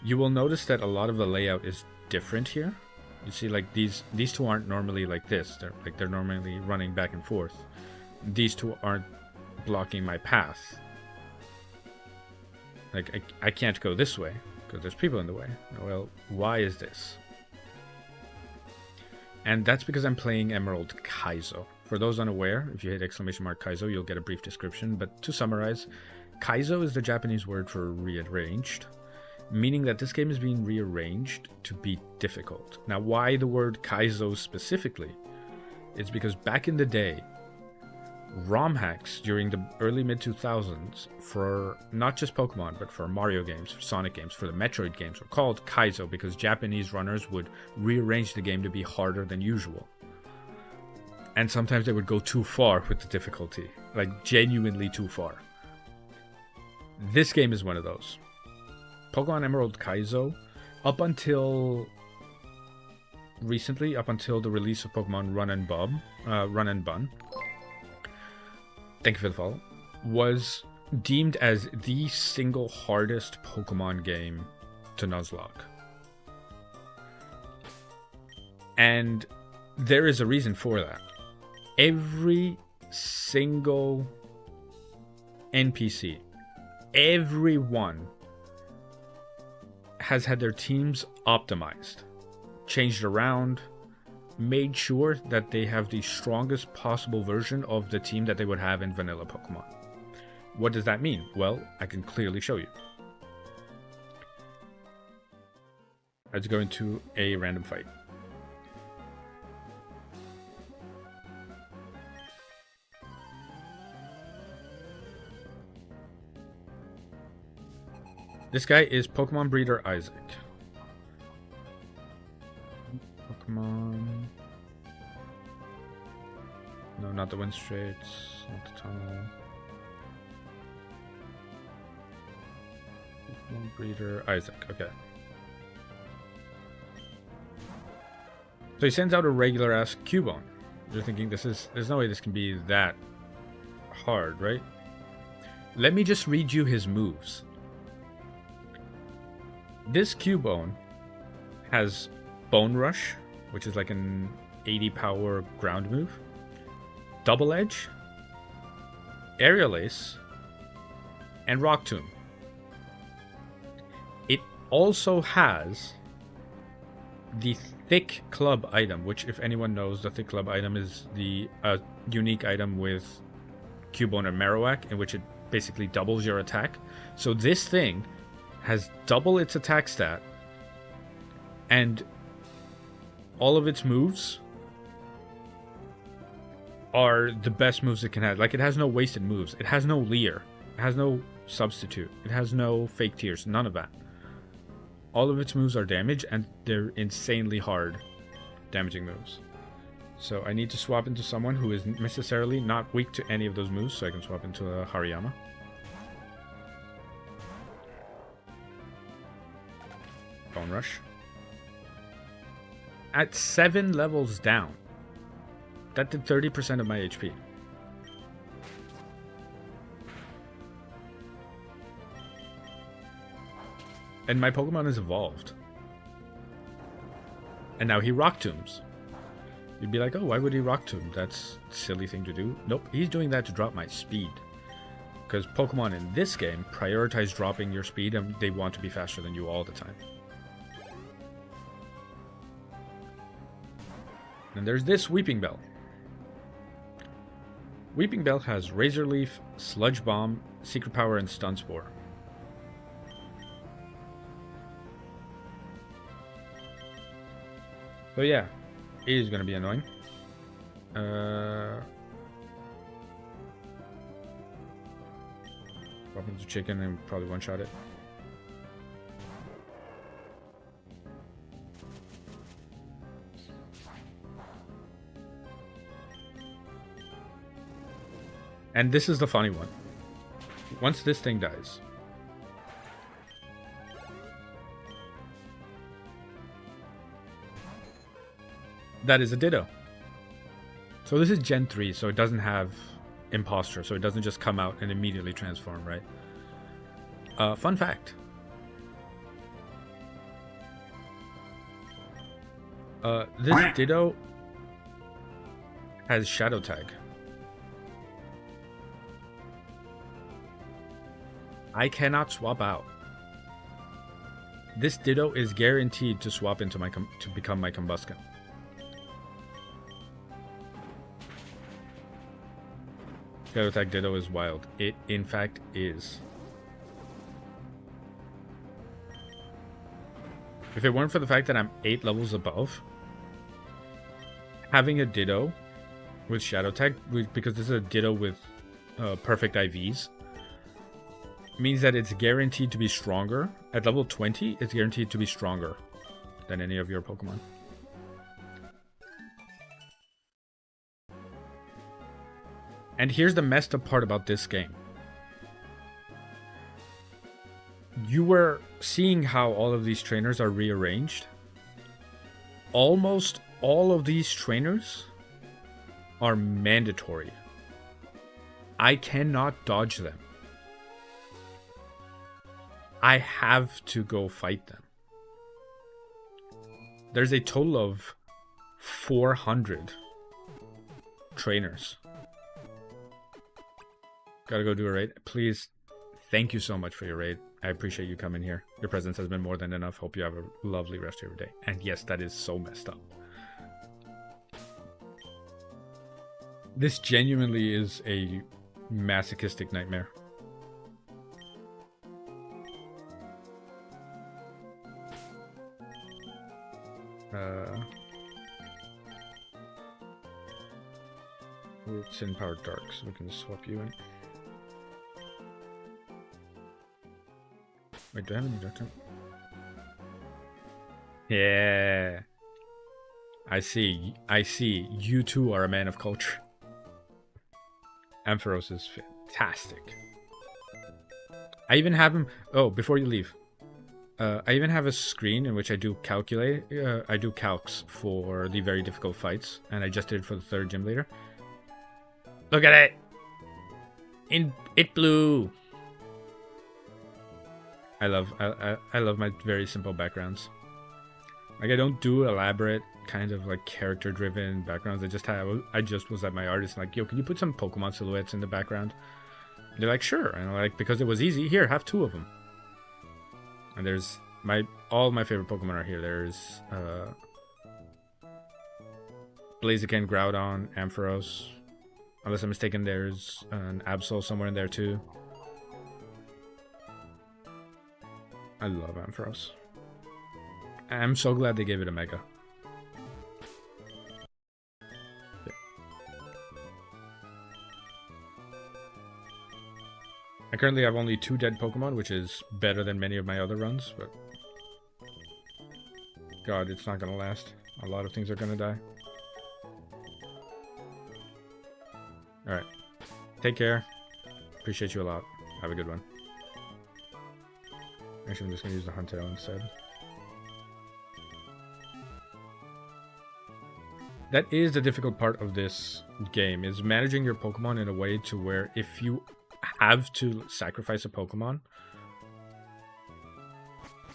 you will notice that a lot of the layout is different here. You see, like these two aren't normally like this. They're normally running back and forth. These two aren't blocking my path. Like I can't go this way because there's people in the way. Well, why is this? And that's because I'm playing Emerald Kaizo. For those unaware, if you hit !Kaizo, you'll get a brief description. But to summarize, Kaizo is the Japanese word for rearranged, meaning that this game is being rearranged to be difficult. Now, why the word Kaizo specifically? It's because back in the day, ROM hacks during the early mid-2000s for not just Pokemon, but for Mario games, for Sonic games, for the Metroid games were called Kaizo because Japanese runners would rearrange the game to be harder than usual. And sometimes they would go too far with the difficulty, like genuinely too far. This game is one of those. Pokemon Emerald Kaizo, up until recently, up until the release of Pokemon Run and Bun, thank you for the follow, was deemed as the single hardest Pokemon game to Nuzlocke. And there is a reason for that. Every single NPC, everyone has had their teams optimized, changed around, made sure that they have the strongest possible version of the team that they would have in vanilla Pokemon. What does that mean? Well, I can clearly show you. Let's go into a random fight. This guy is Pokemon Breeder Isaac. Pokemon... No, not the Wind Straits, not the Tunnel. Pokemon Breeder Isaac, okay. So he sends out a regular-ass Cubone. You're thinking, there's no way this can be that hard, right? Let me just read you his moves. This Cubone has Bone Rush, which is like an 80 power ground move, Double Edge, Aerial Ace, and Rock Tomb. It also has the Thick Club item, which, if anyone knows, the Thick Club item is the unique item with Cubone and Marowak, in which it basically doubles your attack. So this thing has double its attack stat, and all of its moves are the best moves it can have. Like, it has no wasted moves. It has no Leer. It has no substitute. It has no fake tears. None of that. All of its moves are damage, and they're insanely hard damaging moves. So I need to swap into someone who is necessarily not weak to any of those moves, so I can swap into a Hariyama. Bone Rush. at 7 levels down. That did 30% of my HP. And my Pokemon is evolved. And now he Rock Tombs. You'd be like, oh, why would he Rock Tomb? That's a silly thing to do. Nope, he's doing that to drop my speed. Because Pokemon in this game prioritize dropping your speed and they want to be faster than you all the time. And there's this Weeping Bell. Weeping Bell has Razor Leaf, Sludge Bomb, Secret Power, and Stun Spore. So yeah, it is going to be annoying. Pop into chicken and probably one-shot it. And this is the funny one. Once this thing dies, that is a Ditto. So this is Gen 3, so it doesn't have Imposter, so it doesn't just come out and immediately transform, right? Fun fact. This Ditto has Shadow Tag. I cannot swap out. This Ditto is guaranteed to swap into my to become my Combusken. Shadow Tag Ditto is wild. It, in fact, is. If it weren't for the fact that I'm 8 levels above, having a Ditto with Shadow Tag, because this is a Ditto with perfect IVs, means that it's guaranteed to be stronger. At level 20, it's guaranteed to be stronger than any of your Pokemon. And here's the messed up part about this game. You were seeing how all of these trainers are rearranged. Almost all of these trainers are mandatory. I cannot dodge them. I have to go fight them. There's a total of 400 trainers. Gotta go do a raid. Please, thank you so much for your raid. I appreciate you coming here. Your presence has been more than enough. Hope you have a lovely rest of your day. And yes, that is so messed up. This genuinely is a masochistic nightmare. It's in Power Dark, so we can swap you in. Wait, do I have any Dark type? Yeah. I see. You two are a man of culture. Ampharos is fantastic. I even have him... Oh, before you leave. I even have a screen in which I do I do calcs for the very difficult fights. And I just did it for the 3rd gym leader. Look at it! It blew! I love my very simple backgrounds. Like, I don't do elaborate kind of like character driven backgrounds. I just was at my artist and like, yo, can you put some Pokemon silhouettes in the background? And they're like, sure. And I'm like, because it was easy, here, have 2 of them. And there's all my favorite Pokemon are here. There's Blaziken, Groudon, Ampharos. Unless I'm mistaken, there's an Absol somewhere in there too. I love Ampharos. I'm so glad they gave it a Mega. Yeah. I currently have only 2 dead Pokemon, which is better than many of my other runs, but... God, it's not gonna last. A lot of things are gonna die. Alright. Take care. Appreciate you a lot. Have a good one. Actually, I'm just gonna use the Hunteo instead. That is the difficult part of this game, is managing your Pokemon in a way to where if you have to sacrifice a Pokemon,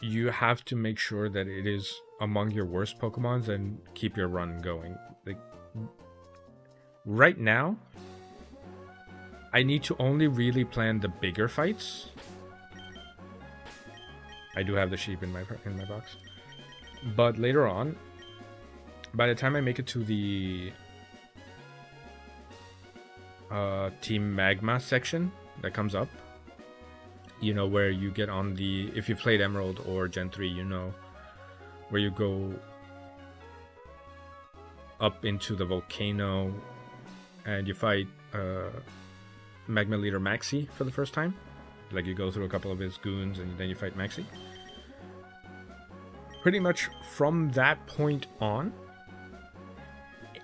you have to make sure that it is among your worst Pokemons and keep your run going. Like, right now, I need to only really plan the bigger fights. I do have the sheep in my box. But later on, by the time I make it to the Team Magma section that comes up, you know, where you get on the, if you played Emerald or Gen 3, you know, where you go up into the volcano and you fight Magma Leader Maxi for the first time. Like, you go through a couple of his goons and then you fight Maxi. Pretty much from that point on,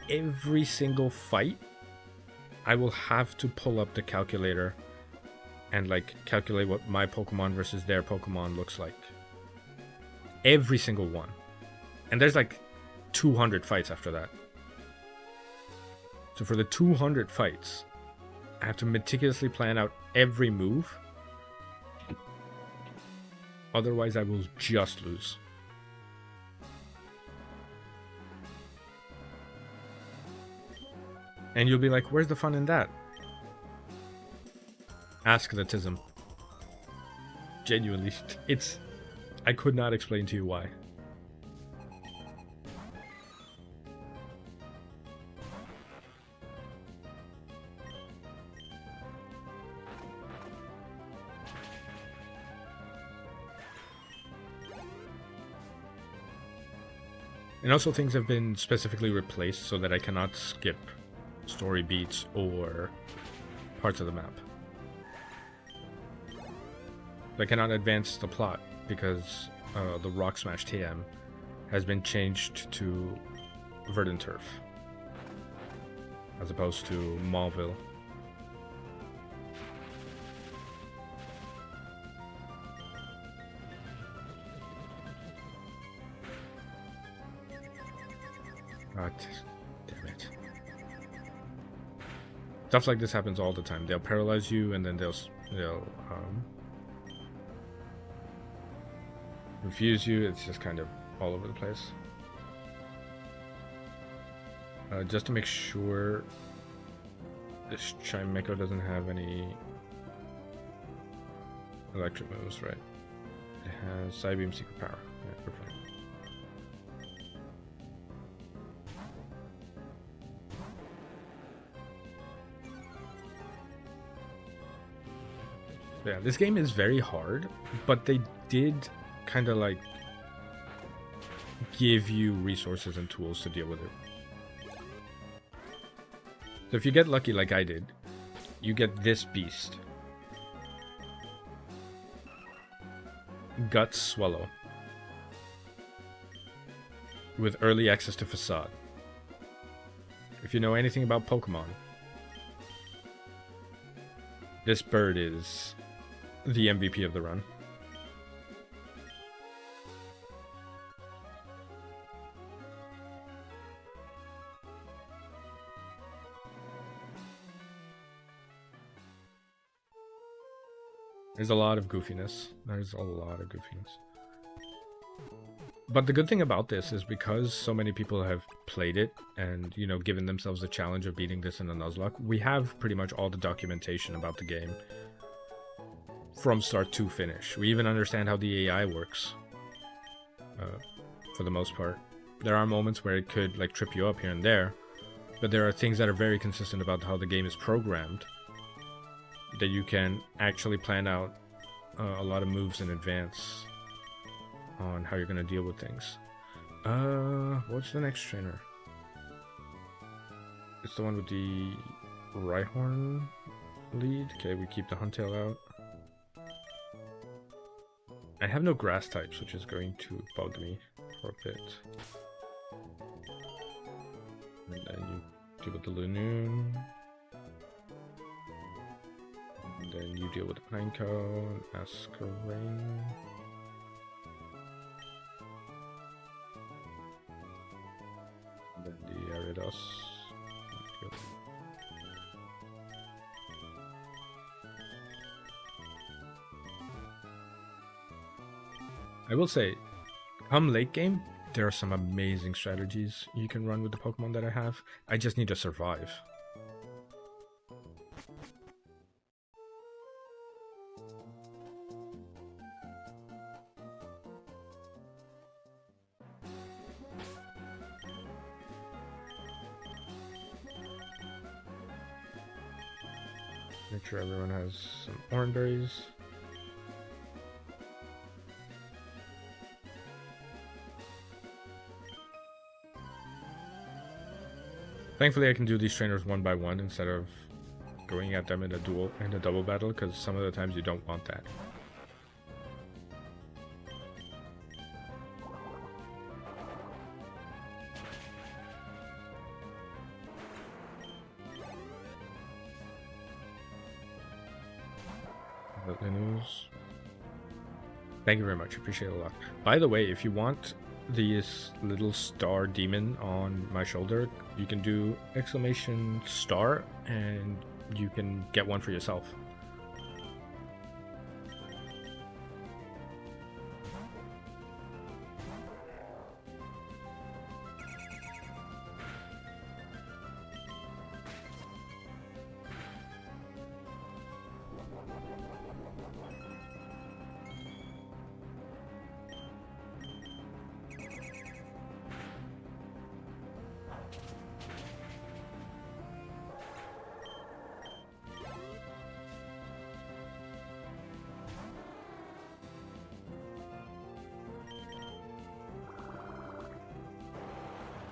every single fight, I will have to pull up the calculator and like calculate what my Pokemon versus their Pokemon looks like. Every single one. And there's like 200 fights after that. So for the 200 fights, I have to meticulously plan out every move. Otherwise, I will just lose. And you'll be like, where's the fun in that? Ask the Tism. Genuinely, it's... I could not explain to you why. And also things have been specifically replaced so that I cannot skip story beats or parts of the map. I cannot advance the plot because the Rock Smash TM has been changed to Verdant Turf as opposed to Mauville. God damn it. Stuff like this happens all the time. They'll paralyze you and then they'll confuse you. It's just kind of all over the place. Just to make sure this Chimecho doesn't have any electric moves, right? It has Psybeam, Secret Power. Yeah, perfect. Yeah, this game is very hard, but they did kind of like give you resources and tools to deal with it. So if you get lucky like I did, you get this beast. Gut Swallow. With early access to Facade. If you know anything about Pokemon, this bird is the MVP of the run. There's a lot of goofiness. There's a lot of goofiness. But the good thing about this is because so many people have played it and, you know, given themselves the challenge of beating this in a Nuzlocke, we have pretty much all the documentation about the game from start to finish. We even understand how the AI works, for the most part. There are moments where it could like trip you up here and there, but there are things that are very consistent about how the game is programmed, that you can actually plan out a lot of moves in advance on how you're going to deal with things. What's the next trainer? It's the one with the Rhyhorn lead. Okay, we keep the Huntail out. I have no grass types, which is going to bug me for a bit. And then you deal with the Lanoon. And then you deal with the Pineco and Masquerain. And then the it does. I will say, come late game, there are some amazing strategies you can run with the Pokemon that I have. I just need to survive. Make sure everyone has some orange berries. Thankfully, I can do these trainers one by one instead of going at them in a double battle, because some of the times you don't want that. The news. Thank you very much. Appreciate it a lot. By the way, if you want this little star demon on my shoulder, you can do exclamation star and you can get one for yourself.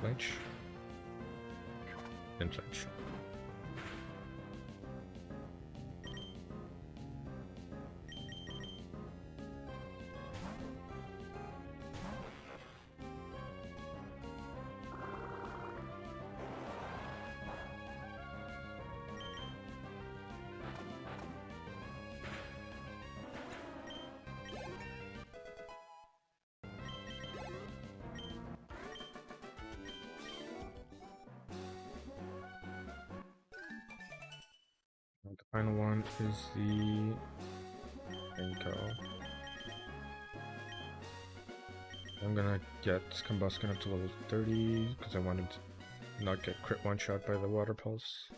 Flinch. Then flinch. The final one is the Inco. I'm gonna get Combuskin up to level 30 because I wanted to not get crit one shot by the water pulse.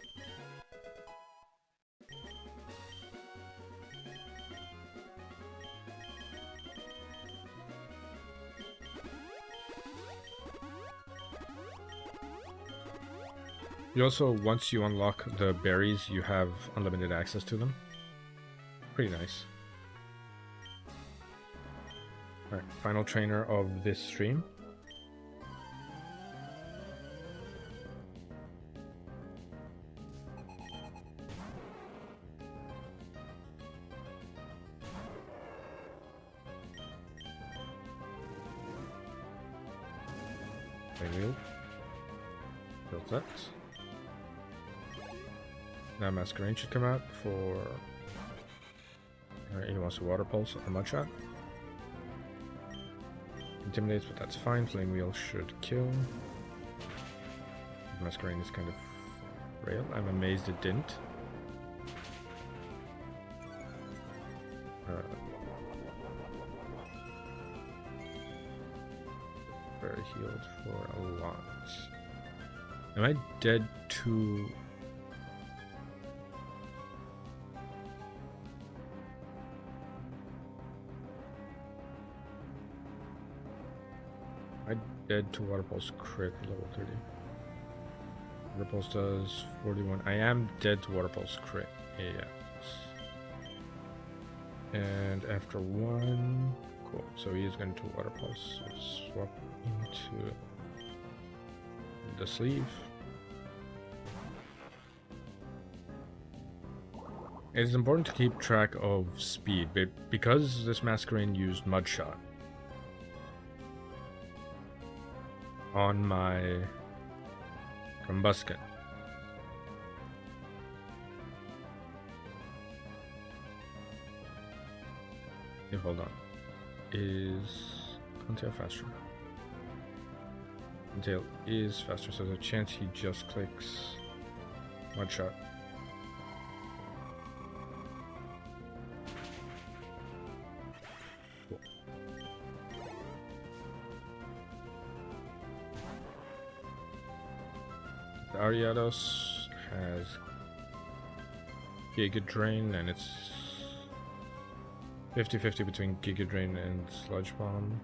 You also, once you unlock the berries, you have unlimited access to them. Pretty nice. Alright, final trainer of this stream. Wheel. Build that. Now Masquerain should come out for... Alright, he wants a Water Pulse or Mudshot. Intimidates, but that's fine. Flame Wheel should kill. Masquerain is kind of frail. I'm amazed it didn't. Very healed for a lot. Am I dead to... Am I dead to Water Pulse crit level 30? Water Pulse does 41. I am dead to Water Pulse crit. Yes. And after one... Cool. So he is going to Water Pulse. So swap into the sleeve. It is important to keep track of speed, but because this Masquerain used Mudshot on my Combuskin, hold on, is Hunter faster? Tail is faster, so there's a chance he just clicks one shot. Cool. The Ariados has Giga Drain, and it's 50-50 between Giga Drain and Sludge Bomb.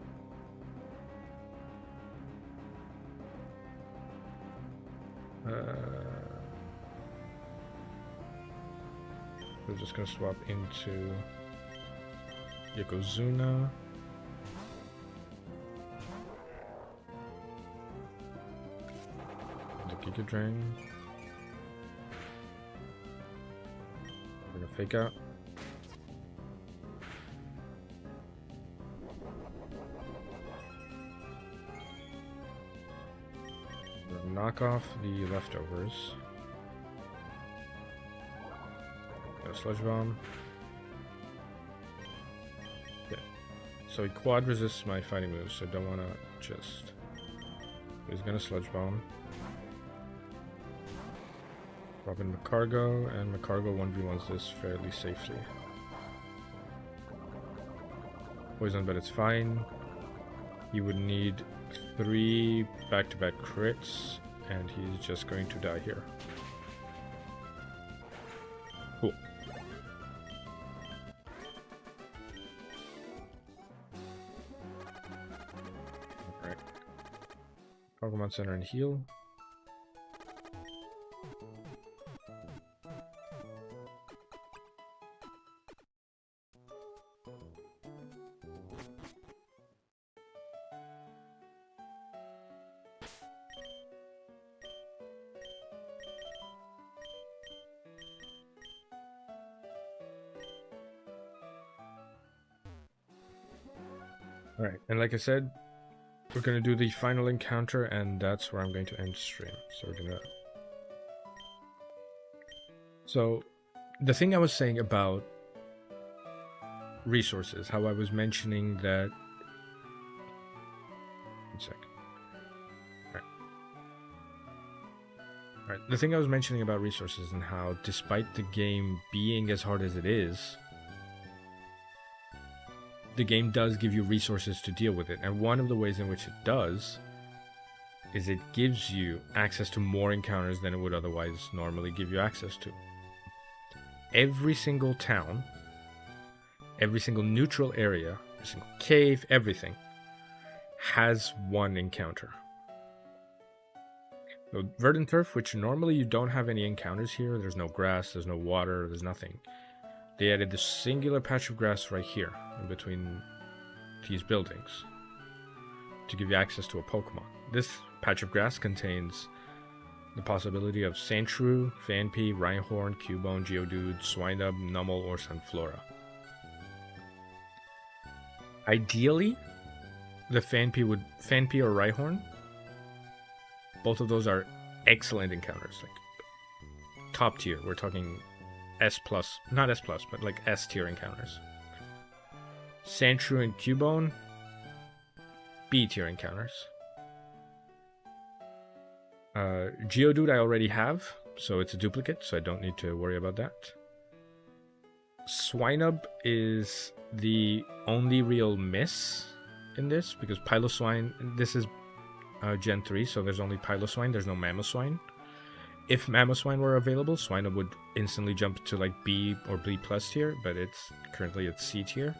We're just gonna swap into Yokozuna. The Giga Drain. We're gonna fake out. Knock off the leftovers. Got a Sludge Bomb. Okay. So he quad resists my fighting moves, so I don't want to just... He's gonna Sludge Bomb. Drop in Macargo, and Macargo 1v1s this fairly safely. Poison, but it's fine. You would need 3 back-to-back crits, and he's just going to die here. Cool. Alright. Pokemon Center and heal. Alright, and like I said, we're gonna do the final encounter, and that's where I'm going to end stream. So the thing I was saying about resources, how I was mentioning that... One sec. Alright, the thing I was mentioning about resources and how, despite the game being as hard as it is, the game does give you resources to deal with it, and one of the ways in which it does is it gives you access to more encounters than it would otherwise normally give you access to. Every single town, every single neutral area, every single cave, everything has one encounter. So Verdant Turf, which normally you don't have any encounters here, there's no grass, there's no water, there's nothing. They added this singular patch of grass right here, in between these buildings, to give you access to a Pokemon. This patch of grass contains the possibility of Sandshrew, Phanpy, Rhyhorn, Cubone, Geodude, Swinub, Numel, or Sunflora. Ideally, the Phanpy or Rhyhorn, both of those are excellent encounters, like top tier. We're talking S+, not S+, but like S tier encounters. Sandshrew and Cubone, B tier encounters. Geodude I already have, so it's a duplicate, so I don't need to worry about that. Swinub is the only real miss in this, because Piloswine, this is Gen 3, so there's only Piloswine, there's no Mamoswine. If Mamoswine were available, Swinub would instantly jump to like B or B+ tier, but it's currently at C tier.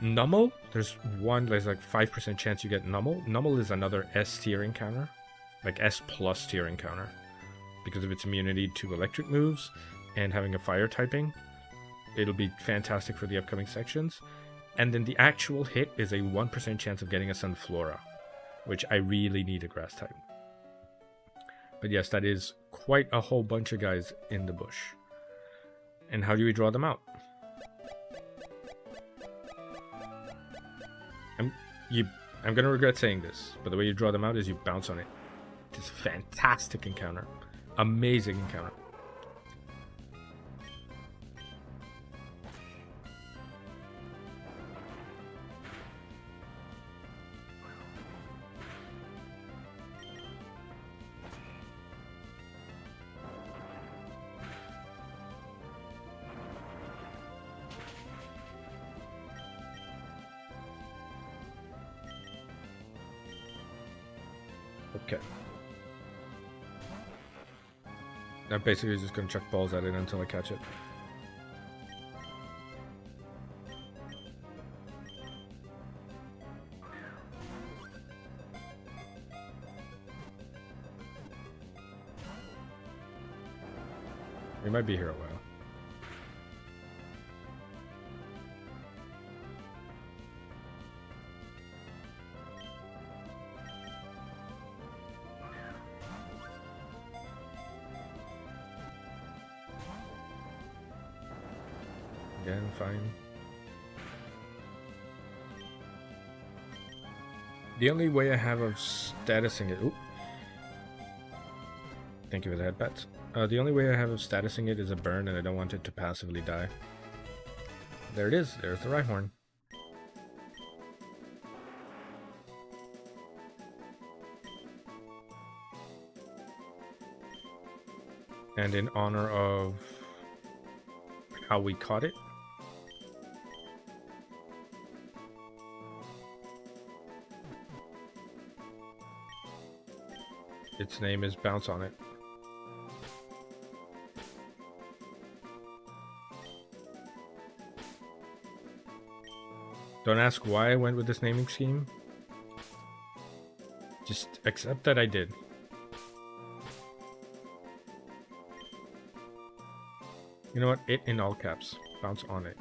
Numel, there's like 5% chance you get Numel. Numel is another S tier encounter, like S+ tier encounter, because of its immunity to electric moves and having a fire typing. It'll be fantastic for the upcoming sections. And then the actual hit is a 1% chance of getting a Sunflora, which I really need a grass type. But yes, that is quite a whole bunch of guys in the bush. And how do we draw them out? I'm gonna regret saying this, but the way you draw them out is you bounce on it. It's a fantastic encounter. Amazing encounter. Okay. I'm basically just gonna chuck balls at it until I catch it. We might be here a while. Again, fine. The only way I have of statusing it... Oop. Thank you for the head pats. The only way I have of statusing it is a burn, and I don't want it to passively die. There it is. There's the Rhyhorn. And in honor of how we caught it, its name is Bounce on It. Don't ask why I went with this naming scheme. Just accept that I did. You know what? It in all caps. Bounce on it.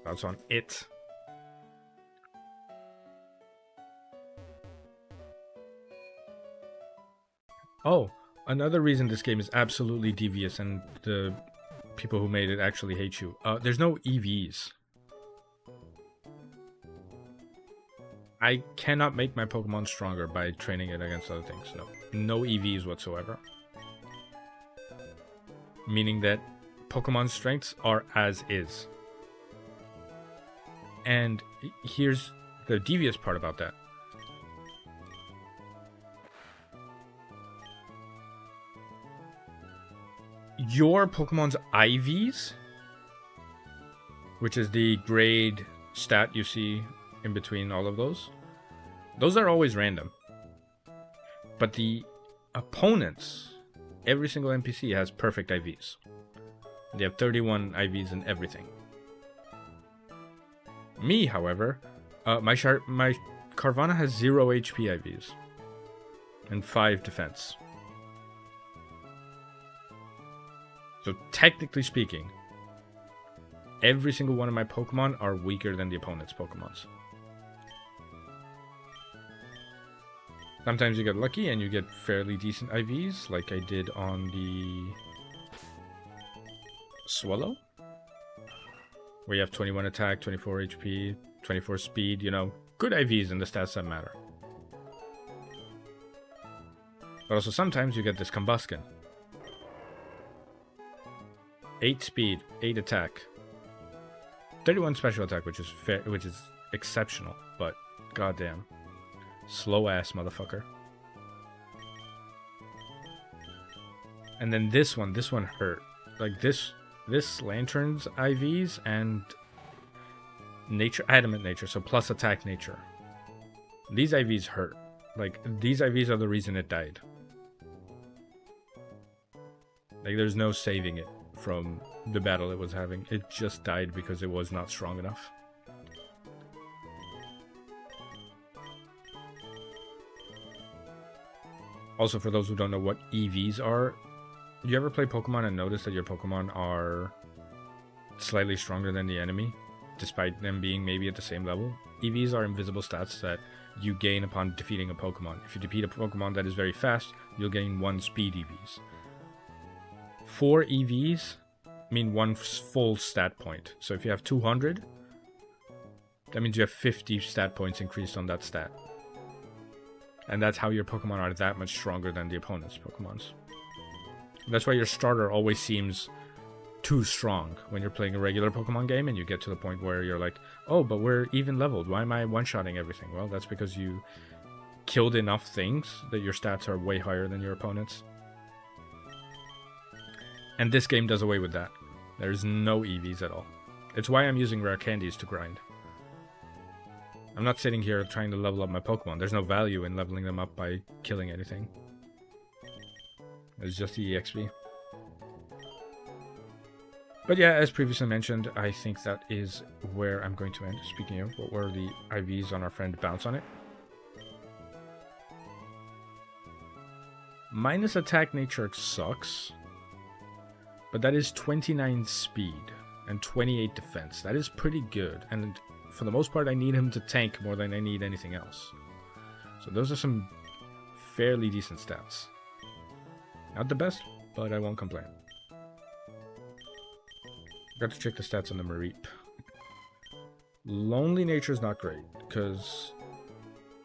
Bounce on it. Oh, another reason this game is absolutely devious and the people who made it actually hate you. There's no EVs. I cannot make my Pokemon stronger by training it against other things. No EVs whatsoever. Meaning that Pokemon strengths are as is. And here's the devious part about that. Your Pokemon's IVs, which is the grade stat you see in between all of those are always random. But the opponents, every single NPC has perfect IVs. They have 31 IVs in everything. Me, however, my Carvana has 0 HP IVs and 5 defense. So technically speaking, every single one of my Pokemon are weaker than the opponent's Pokemons. Sometimes you get lucky and you get fairly decent IVs, like I did on the Swallow, where you have 21 attack, 24 HP, 24 speed, you know, good IVs in the stats that matter. But also sometimes you get this Combuskin. 8 speed, 8 attack, 31 special attack, which is fair, which is exceptional, but goddamn, slow ass motherfucker. And then this one hurt. Like this Lantern's IVs and nature, adamant nature, so plus attack nature. These IVs hurt. Like these IVs are the reason it died. Like there's no saving it from the battle it was having. It just died because it was not strong enough. Also, for those who don't know what EVs are, you ever play Pokemon and notice that your Pokemon are slightly stronger than the enemy, despite them being maybe at the same level? EVs are invisible stats that you gain upon defeating a Pokemon. If you defeat a Pokemon that is very fast, you'll gain 1 speed EVs. 4 EVs mean 1 full stat point. So if you have 200, that means you have 50 stat points increased on that stat. And that's how your Pokemon are that much stronger than the opponent's Pokemons. That's why your starter always seems too strong when you're playing a regular Pokemon game and you get to the point where you're like, oh, but we're even leveled. Why am I one-shotting everything? Well, that's because you killed enough things that your stats are way higher than your opponent's. And this game does away with that. There's no EVs at all. It's why I'm using rare candies to grind. I'm not sitting here trying to level up my Pokemon. There's no value in leveling them up by killing anything. It's just the EXP. But yeah, as previously mentioned, I think that is where I'm going to end. Speaking of, what were the IVs on our friend Bounce on it? Minus attack nature sucks. But that is 29 speed and 28 defense. That is pretty good. And for the most part, I need him to tank more than I need anything else. So those are some fairly decent stats. Not the best, but I won't complain. Got to check the stats on the Mareep. Lonely nature is not great, because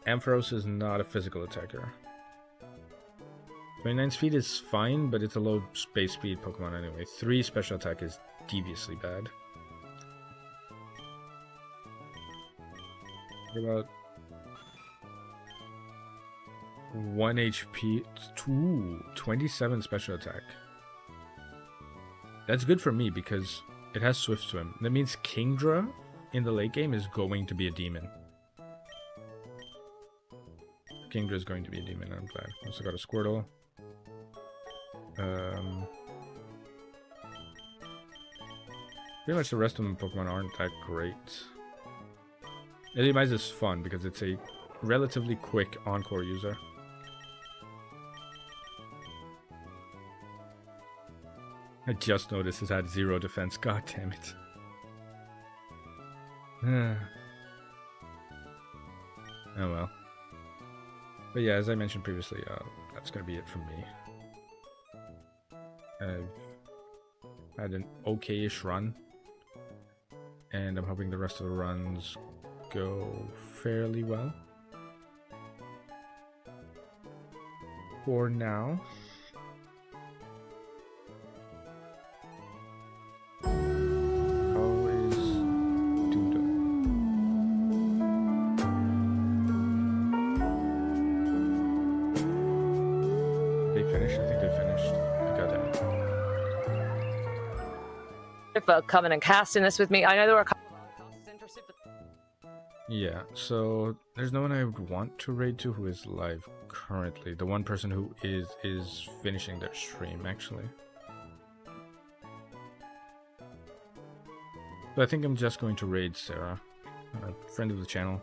Ampharos is not a physical attacker. 29 speed is fine, but it's a low base speed Pokemon anyway. 3 special attack is deviously bad. What about 1 HP? 27 special attack. That's good for me because it has Swift Swim. That means Kingdra in the late game is going to be a demon. Kingdra is going to be a demon, I'm glad. Also got a Squirtle. Pretty much the rest of the Pokemon aren't that great. Elimize is fun because it's a relatively quick Encore user. I just noticed it had 0 defense. God damn it. Oh well. But yeah, as I mentioned previously, that's gonna be it from me. I've had an okay-ish run, and I'm hoping the rest of the runs go fairly well. For now. How is Doodle? They finished? I think they finished. Goddamn it. About coming and casting this with me. I know there were a couple of other classes interested, but Yeah, so there's no one I would want to raid to who is live currently. The one person who is finishing their stream, actually. But I think I'm just going to raid Sarah, a friend of the channel.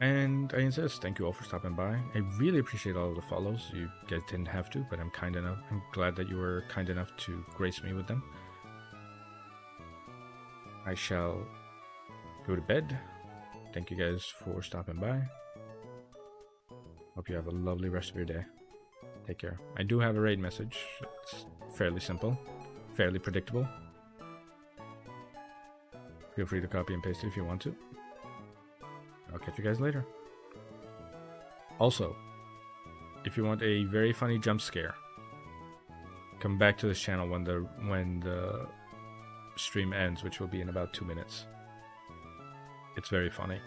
And I insist, thank you all for stopping by. I really appreciate all of the follows. You guys didn't have to, but I'm glad that you were kind enough to grace me with them. I shall go to bed. Thank you guys for stopping by. Hope you have a lovely rest of your day. Take care. I do have a raid message. It's fairly simple, fairly predictable. Feel free to copy and paste it if you want to. I'll catch you guys later. Also, if you want a very funny jump scare, come back to this channel when the stream ends, which will be in about 2 minutes. It's very funny.